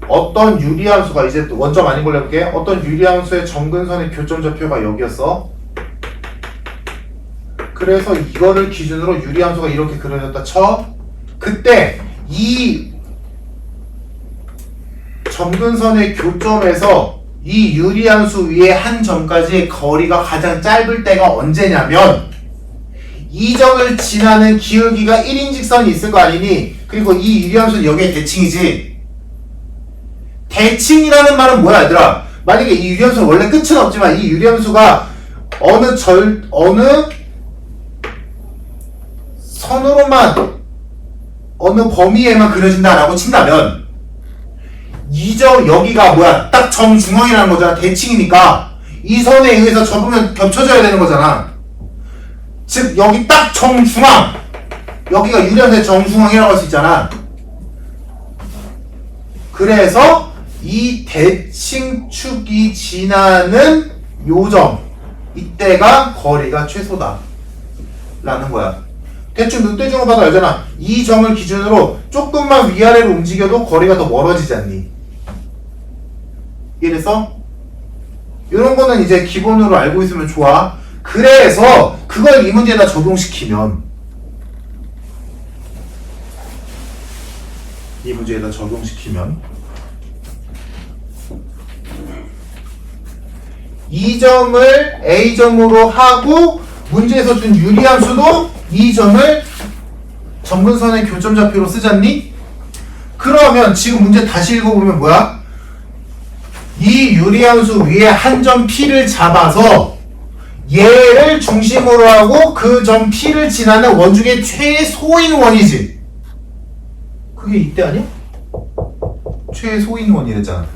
어떤 유리함수가, 이제 원점 아닌 걸로 해볼게. 어떤 유리함수의 점근선의 교점좌표가 여기였어. 그래서 이거를 기준으로 유리함수가 이렇게 그려졌다 쳐. 그때 이 점근선의 교점에서 이 유리함수 위에 한 점까지의 거리가 가장 짧을 때가 언제냐면 이 점을 지나는 기울기가 1인 직선이 있을 거 아니니? 그리고 이 유리함수는 여기에 대칭이지. 대칭이라는 말은 뭐야 얘들아? 만약에 이 유리함수는 원래 끝은 없지만 이 유리함수가 어느 선으로만 어느 범위에만 그려진다라고 친다면 여기가 뭐야? 딱 정중앙이라는 거잖아. 대칭이니까 이 선에 의해서 접으면 겹쳐져야 되는 거잖아. 즉 여기 딱 정중앙, 여기가 유리함수의 정중앙이라고 할 수 있잖아. 그래서 이 대칭축이 지나는 요점, 이때가 거리가 최소다 라는 거야. 대충 눈대중으로 봐도 알잖아. 이 점을 기준으로 조금만 위아래로 움직여도 거리가 더 멀어지지 않니? 이래서 이런 거는 이제 기본으로 알고 있으면 좋아. 그래서 그걸 이 문제에다 적용시키면 이 점을 A점으로 하고 문제에서 준 유리함수도 이 점을 점근선의 교점좌표로 쓰잖니? 그러면 지금 문제 다시 읽어보면 뭐야? 이 유리함수 위에 한 점 P를 잡아서 얘를 중심으로 하고 그 점 P를 지나는 원 중에 최소인 원이지. 그게 이때 아니야? 최소인 원이랬잖아.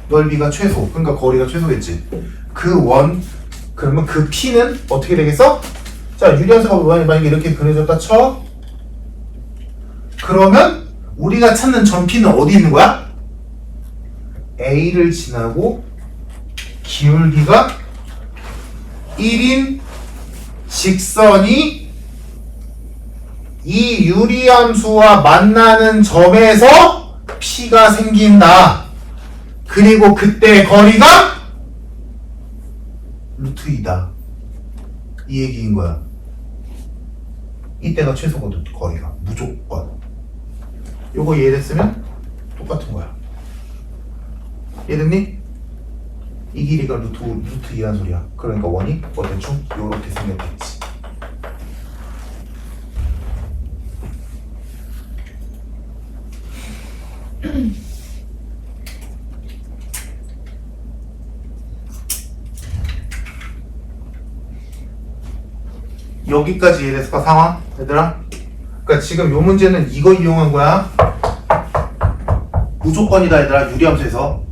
넓이가 최소, 그러니까 거리가 최소겠지. 그 원, 그러면 그 P는 어떻게 되겠어? 자, 유리함수가 만약에 이렇게 그려졌다 쳐. 그러면 우리가 찾는 점 P는 어디 있는 거야? A를 지나고 기울기가 1인 직선이 이 유리함수와 만나는 점에서 P가 생긴다. 그리고 그때 거리가 루트 2다. 이 얘기인 거야. 이때가 최소거든, 거리가. 무조건. 요거 이해됐으면 똑같은 거야. 이해됐니? 이 길이가 루트 2란 소리야. 그러니까 원이 대충 요렇게 생겼겠지. 여기까지 이해됐을까, 상황? 얘들아? 그러니까 지금 요 문제는 이거 이용한 거야. 무조건이다, 얘들아. 유리함수에서.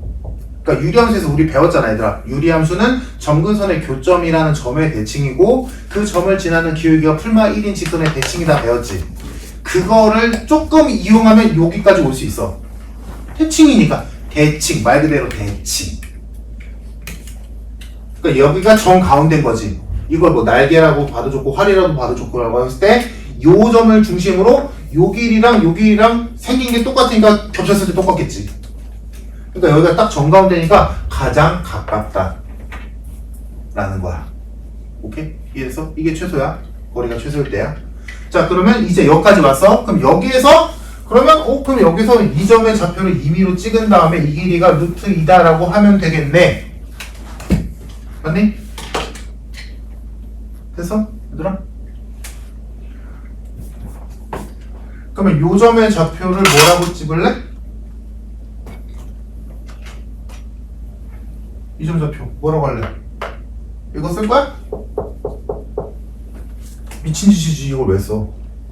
그러니까 유리함수에서 우리 배웠잖아, 얘들아. 유리함수는 점근선의 교점이라는 점의 대칭이고 그 점을 지나는 기울기가 풀마 1인 직선의 대칭이다 배웠지. 그거를 조금 이용하면 여기까지 올 수 있어. 대칭이니까. 대칭, 말 그대로 대칭. 그러니까 여기가 정 가운데인 거지. 이걸 뭐 날개라고 봐도 좋고 활이라도 봐도 좋고라고 했을 때 요 점을 중심으로 요 길이랑 생긴 게 똑같으니까 겹쳤을 때 똑같겠지. 그러니까 여기가 딱 정가운데니까 가장 가깝다 라는 거야. 오케이? 이해됐어? 이게 최소야. 거리가 최소일 때야. 자, 그러면 이제 여기까지 왔어. 그럼 여기에서 그럼 여기서 이 점의 좌표를 임의로 찍은 다음에 이 길이가 루트 2다 라고 하면 되겠네. 맞니? 됐어? 얘들아? 그러면 요 점의 좌표를 뭐라고 찍을래? 이 점 좌표 뭐라고 할래? 이거 쓸 거야? 미친 짓이지. 이걸 왜 써?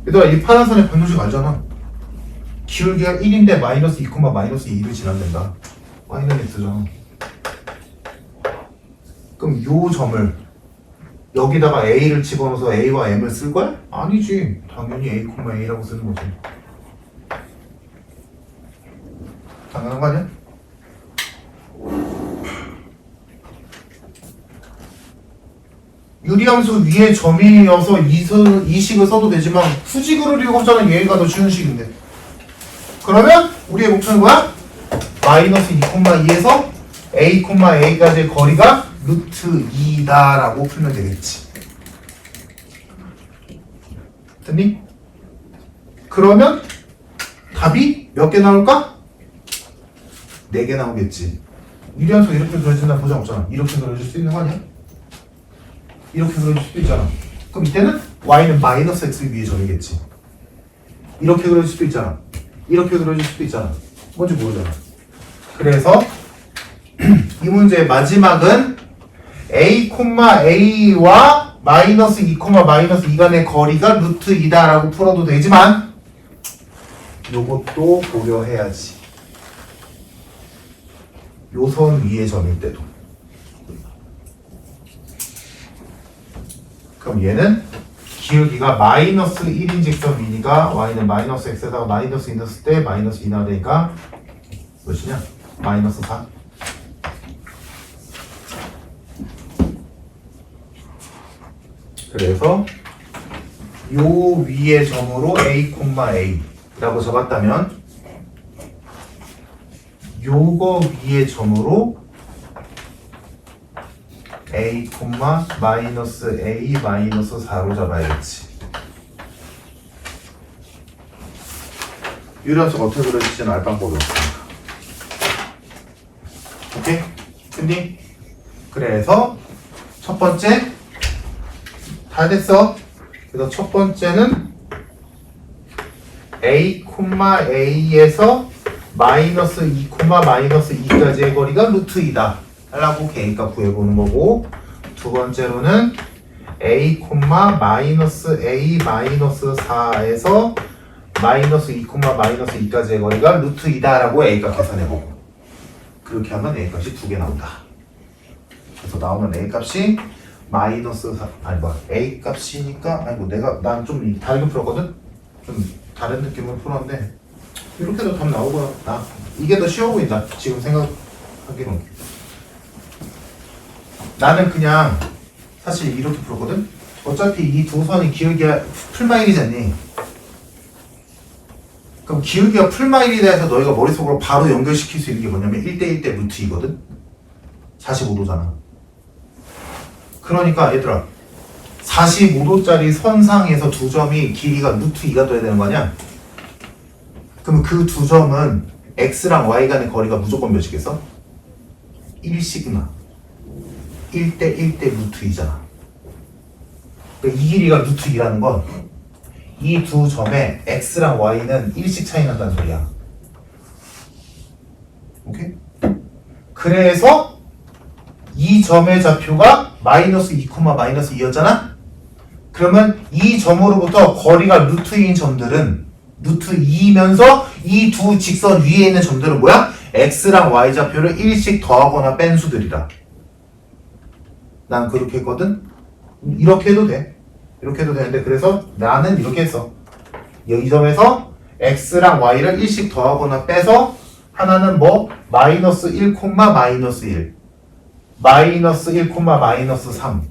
얘들아, 이 파란 선의 변동식 알잖아. 기울기가 1인데 마이너스 2, 마이너스 2를 지난댄다. 마이너스 x잖아. 그럼 요 점을 여기다가 A를 집어넣어서 A와 M을 쓸 거야? 아니지. 당연히 A, A라고 쓰는 거지. 당연한 거 아니야? 유리함수 위에 점이어서 이 식을 써도 되지만 수직으로 그릴 없잖아. 얘가 더 쉬운 식인데. 그러면 우리의 목표는 뭐야? 마이너스 2,2에서 A, A까지의 거리가 루트 2다 라고 풀면 되겠지. 됐니? 그러면 답이 몇 개 나올까? 4개 나오겠지. 유리함수 이렇게 그려진다는 보장 없잖아. 이렇게 그려질 수 있는 거 아니야? 이렇게 그려질 수도 있잖아. 그럼 이때는 y는 마이너스 x 위에 점이겠지. 이렇게 그려질 수도 있잖아. 이렇게 그려질 수도 있잖아. 뭔지 모르잖아. 그래서 이 문제의 마지막은 a, a와 마이너스 2, 마이너스 2 간의 거리가 루트 2다라고 풀어도 되지만 요것도 고려해야지. 요 선 위의 점일 때도. 그럼 얘는 기울기가 마이너스 1인 직선 미니가 y는 마이너스 x에다가 마이너스 2 넣었을 때 마이너스 2 나되니까 몇이냐? 마이너스 4. 그래서 요 위의 점으로 a, a라고 적었다면 요거 위의 점으로 a, 마이너스 a, 마이너스 4로 잡아야겠지. 유리함수가 어떻게 그려질지는 알 방법이 없으니까. 오케이? 끝니? 그래서 첫 번째 다 됐어. 그래서 첫 번째는 a, a에서 마이너스 2, 마이너스 2까지의 거리가 루트 2다 라고 개인값 구해보는 거고, 두 번째로는 a, 마이너스 a, 마이너스 4에서 마이너스 2, 마이너스 2까지의 거리가 루트 2다 라고 a값 계산해보고, 그렇게 하면 a값이 두 개 나온다. 그래서 나오는 a값이 마이너스 4, 아니 뭐 a 값이니까, 아이고 난 좀 다르게 풀었거든? 좀 다른 느낌으로 풀었는데 이렇게도 답 나오구나. 이게 더 쉬워 보인다 지금 생각하기로는. 나는 그냥 사실 이렇게 풀었거든? 어차피 이 두 선이 기울기가 풀마일이잖니. 그럼 기울기가 풀마일이다 해서 너희가 머릿속으로 바로 연결시킬 수 있는 게 뭐냐면 1대1대 루트 2거든? 45도잖아. 그러니까 얘들아 45도짜리 선상에서 두 점이 길이가 루트 2가 돼야 되는 거 아니야? 그럼 그 두 점은 x랑 y 간의 거리가 무조건 몇이겠어? 1시그마 1대1대 루트 2잖아. 그러니까 이 길이가 루트 2라는 건 이 두 점에 x랑 y는 1씩 차이 난다는 소리야. 오케이? 그래서 이 점의 좌표가 마이너스 2, 마이너스 2였잖아? 그러면 이 점으로부터 거리가 루트 2인 점들은 루트 2이면서 이 두 직선 위에 있는 점들은 뭐야? x랑 y 좌표를 1씩 더하거나 뺀 수들이다. 난 그렇게 했거든? 이렇게 해도 돼. 이렇게 해도 되는데, 그래서 나는 이렇게 했어. 이 점에서 x랑 y를 1씩 더하거나 빼서 하나는 뭐? 마이너스 1, 마이너스 1 마이너스 1, 마이너스 3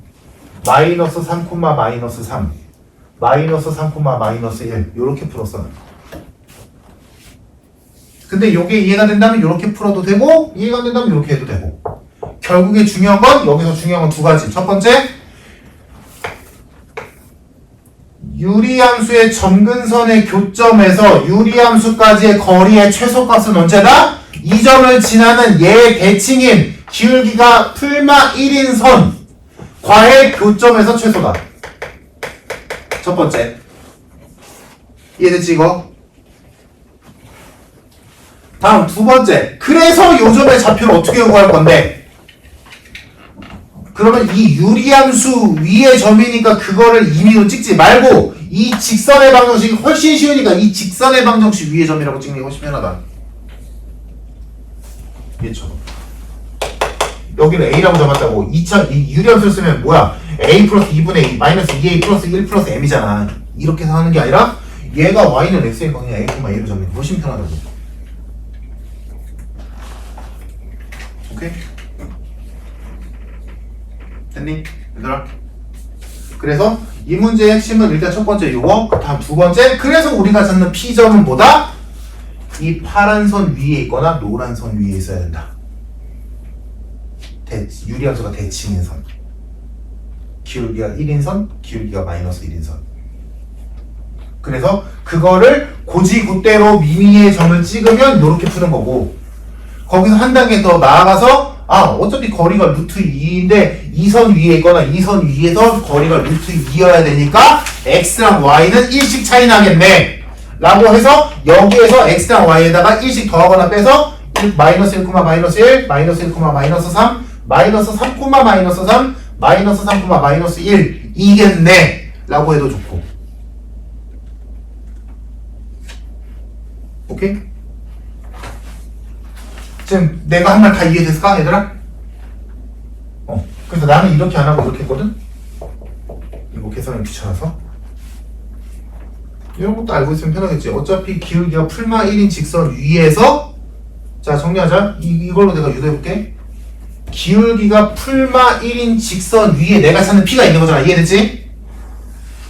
마이너스 3, 마이너스 3 마이너스 3, 마이너스 1 요렇게 풀었어. 근데 요게 이해가 된다면 요렇게 풀어도 되고, 이해가 안 된다면 요렇게 해도 되고, 결국에 중요한 건, 여기서 중요한 건 두 가지. 첫 번째, 유리함수의 점근선의 교점에서 유리함수까지의 거리의 최소값은 언제다? 이 점을 지나는 얘의 대칭인 기울기가 풀마 1인 선 과의 교점에서 최소다. 첫 번째. 이해됐지 이거? 다음 두 번째. 그래서 요 점의 좌표를 어떻게 구할 건데? 그러면 이 유리함수 위의 점이니까 그거를 임의로 찍지 말고 이 직선의 방정식이 훨씬 쉬우니까 이 직선의 방정식 위의 점이라고 찍는 게 훨씬 편하다. 얘처럼. 여기는 a라고 잡았다고. 이 유리함수를 쓰면 뭐야? a 플러스 2분의 2 마이너스 2a 플러스 1 플러스 m이잖아. 이렇게 해서 하는 게 아니라 얘가 y는 x니까 그냥 a, a로 잡는 게 훨씬 편하다고. 오케이? 됐니? 얘들아? 그래서 이 문제의 핵심은 일단 첫 번째 요거, 다음 두 번째, 그래서 우리가 찾는 P점은 뭐다? 이 파란 선 위에 있거나 노란 선 위에 있어야 된다. 유리함수가 대칭인 선. 기울기가 1인 선, 기울기가 마이너스 1인 선. 그래서 그거를 고지굿대로 미미의 점을 찍으면 이렇게 푸는 거고, 거기서 한 단계 더 나아가서 어차피 거리가 루트 2인데 이 선 위에 있거나 이 선 위에서 거리가 루트 2여야 되니까 x랑 y는 1씩 차이 나겠네 라고 해서 여기에서 x랑 y에다가 1씩 더하거나 빼서 마이너스 1, 마이너스 1, 마이너스 1, 마이너스 3, 마이너스 3, 마이너스 3, 마이너스 3, 마이너스 1 이겠네 라고 해도 좋고. 오케이? 지금 내가 한 말 다 이해됐을까 얘들아? 그래서 나는 이렇게 안 하고 이렇게 했거든? 이거 계산이 귀찮아서 이런 것도 알고 있으면 편하겠지. 어차피 기울기가 풀마 1인 직선 위에서, 자 정리하자. 이걸로 내가 유도해볼게. 기울기가 풀마 1인 직선 위에 내가 찾는 P가 있는 거잖아. 이해됐지?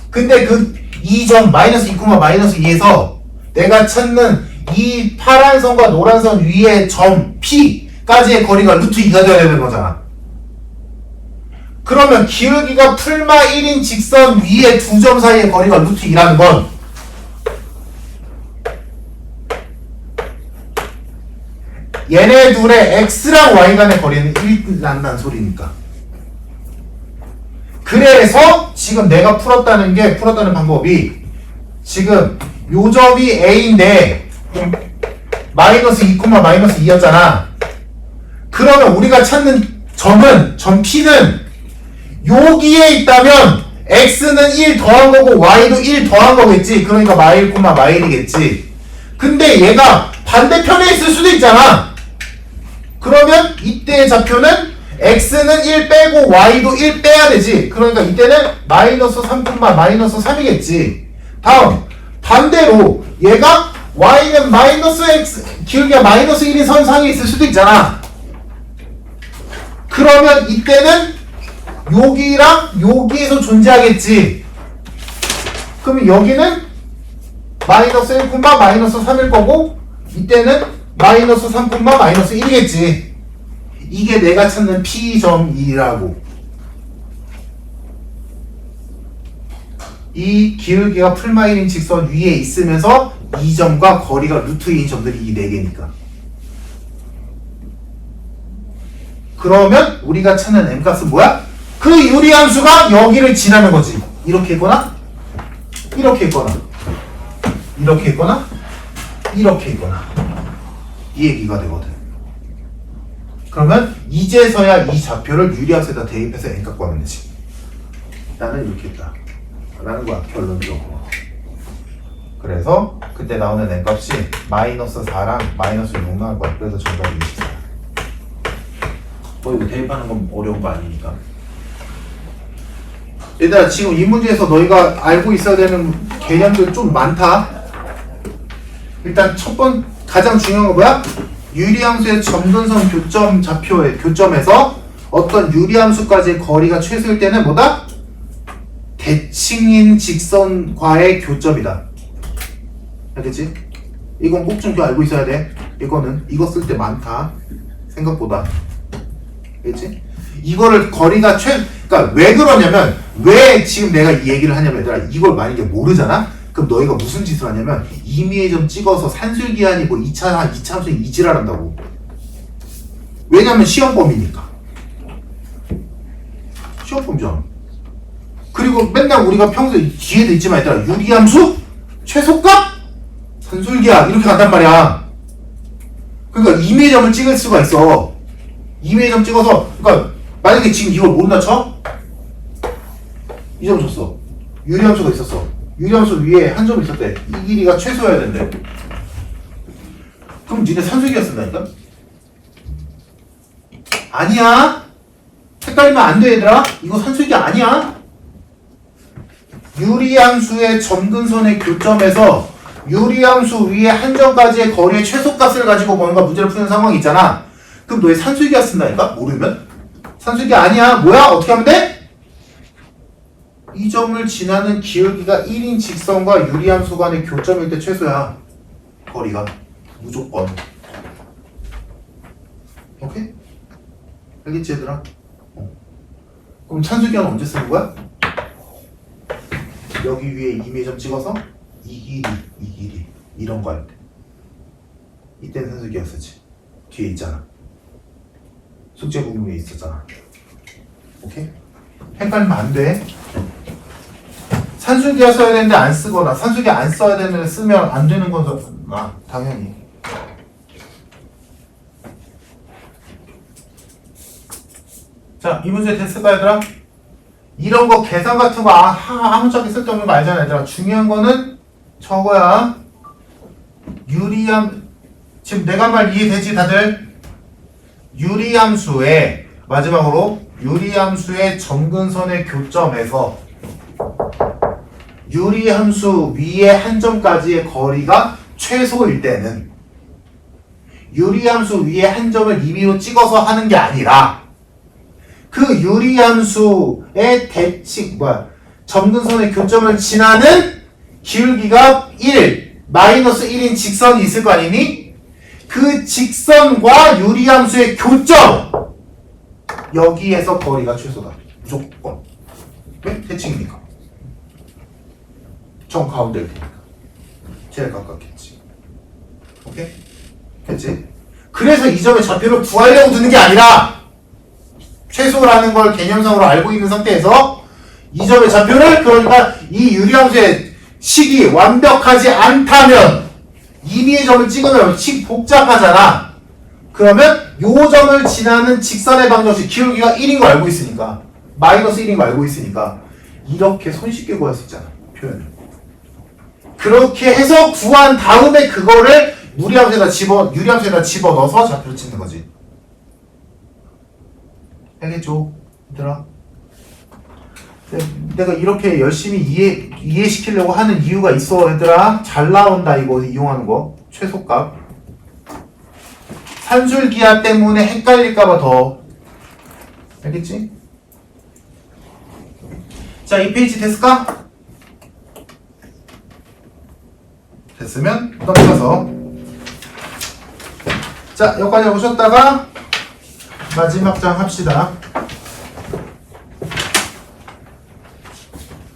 근데 그 이 점 마이너스 2, 마이너스 2에서 내가 찾는 이 파란 선과 노란 선 위에 점 P까지의 거리가 루트 2가 되어야 되는 거잖아. 그러면 기울기가 풀마 1인 직선 위에 두 점 사이의 거리가 루트 2라는 건 얘네 둘의 x랑 y 간의 거리는 1난다는 소리니까. 그래서 지금 내가 풀었다는 방법이 지금 요 점이 a인데 마이너스 2, 마이너스 2였잖아. 그러면 우리가 찾는 점은, 점 P는 여기에 있다면 x는 1 더한 거고 y도 1 더한 거겠지. 그러니까 마일, 마일이겠지. 근데 얘가 반대편에 있을 수도 있잖아. 그러면 이때의 좌표는 x는 1 빼고 y도 1 빼야 되지. 그러니까 이때는 마이너스 3, 마이너스 3이겠지. 다음 반대로 얘가 y는 마이너스 x, 기울기가 마이너스 1인 선상에 있을 수도 있잖아. 그러면 이때는 여기랑 여기에서 존재하겠지. 그러면 여기는 마이너스 1, 마이너스 3일 거고 이때는 마이너스 3, 마이너스 1이겠지. 이게 내가 찾는 P점이라고. 이 기울기가 풀마 1인 직선 위에 있으면서 이 점과 거리가 루트 2인 점들이 이 4개니까. 그러면 우리가 찾는 M값은 뭐야? 그 유리함수가 여기를 지나는 거지. 이렇게 있거나 이렇게 있거나 이렇게 있거나 이렇게 있거나 이 얘기가 되거든. 그러면 이제서야 이 좌표를 유리함수에다 대입해서 N값 구하면 되지. 나는 이렇게 했다 라는 거야 결론적으로. 그래서 그때 나오는 N값이 마이너스 4랑 마이너스 6 나올 거야. 그래서 정답이 24야. 뭐 이거 대입하는 건 어려운 거 아니니까. 얘들아 지금 이 문제에서 너희가 알고 있어야 되는 개념들 좀 많다. 일단 가장 중요한 거 뭐야? 유리함수의 점근선 교점 좌표의 교점에서 어떤 유리함수까지의 거리가 최소일 때는 뭐다? 대칭인 직선과의 교점이다. 알겠지? 이건 꼭 좀 알고 있어야 돼. 이거 쓸 때 많다. 생각보다. 알겠지? 이거를 거리가 그러니까 왜 그러냐면, 왜 지금 내가 이 얘기를 하냐면, 얘들아, 이걸 만약에 모르잖아? 그럼 너희가 무슨 짓을 하냐면, 임의의 점 찍어서 산술기한이 뭐 2차 함수 이지랄 한다고. 왜냐면 시험범위니까. 시험범위잖아. 그리고 맨날 우리가 평소에 뒤에도 있지만, 얘들아, 유리함수? 최소값? 산술기한 이렇게 간단 말이야. 그러니까 임의의 점을 찍을 수가 있어. 임의의 점 찍어서, 그러니까 만약에 지금 이걸 모른다 쳐? 이 점 줬어. 유리함수가 있었어. 유리함수 위에 한 점 있었대. 이 길이가 최소여야 된대. 그럼 니네 산술기가 쓴다니까? 아니야. 헷갈리면 안 돼, 얘들아. 이거 산술기 아니야. 유리함수의 점근선의 교점에서 유리함수 위에 한 점까지의 거리의 최소값을 가지고 뭔가 문제를 푸는 상황이 있잖아. 그럼 너희 산술기가 쓴다니까? 모르면? 산술기 아니야. 뭐야? 어떻게 하면 돼? 이 점을 지나는 기울기가 1인 직선과 유리함수 간의 교점일 때 최소야. 거리가. 무조건. 오케이? 알겠지 얘들아? 그럼 산술기는 언제 쓰는 거야? 여기 위에 임의의 점 찍어서 이 길이 이런 거 할 때. 이때는 산술기가 쓰지. 뒤에 있잖아. 숙제 부분에 있었잖아. 오케이? 헷갈리면 안 돼. 산술기가 써야 되는데 안 쓰거나 산술기 안 써야 되는데 쓰면 안 되는 건 당연히. 자, 이 문제 됐을까 얘들아? 이런 거 계산 같은 거 아무짝에 쓸데없는 거 알잖아 얘들아. 중요한 거는 저거야. 유리함, 지금 내가 말 이해되지 다들? 유리함수의 마지막으로 유리함수의 점근선의 교점에서 유리함수 위에 한 점까지의 거리가 최소일 때는 유리함수 위에 한 점을 임의로 찍어서 하는 게 아니라 그 유리함수의 점근선의 교점을 지나는 기울기가 1, 마이너스 1인 직선이 있을 거 아니니? 그 직선과 유리함수의 교점! 여기에서 거리가 최소다. 무조건. 왜? 대칭이니까. 정 가운데일 테니까. 제일 가깝겠지. 오케이? 됐지? 그래서 이 점의 좌표를 구하려고 두는 게 아니라 최소라는 걸 개념상으로 알고 있는 상태에서 이 점의 좌표를 그러니까 이 유리함수의 식이 완벽하지 않다면 임의의 점을 찍으면 식 복잡하잖아. 그러면 요 점을 지나는 직선의 방정식 기울기가 1인 거 알고 있으니까 마이너스 1인 거 알고 있으니까 이렇게 손쉽게 구할 수 있잖아. 표현을. 그렇게 해서 구한 다음에 그거를 유리함수에다 집어넣어서 좌표를 찍는 거지. 알겠죠? 얘들아? 내가 이렇게 열심히 이해시키려고 하는 이유가 있어 얘들아. 잘 나온다 이거 이용하는 거. 최소값. 산술기하 때문에 헷갈릴까봐 더. 알겠지? 자, 이 페이지 됐을까? 됐으면 넘어가서 자, 여기까지 오셨다가 마지막 장 합시다.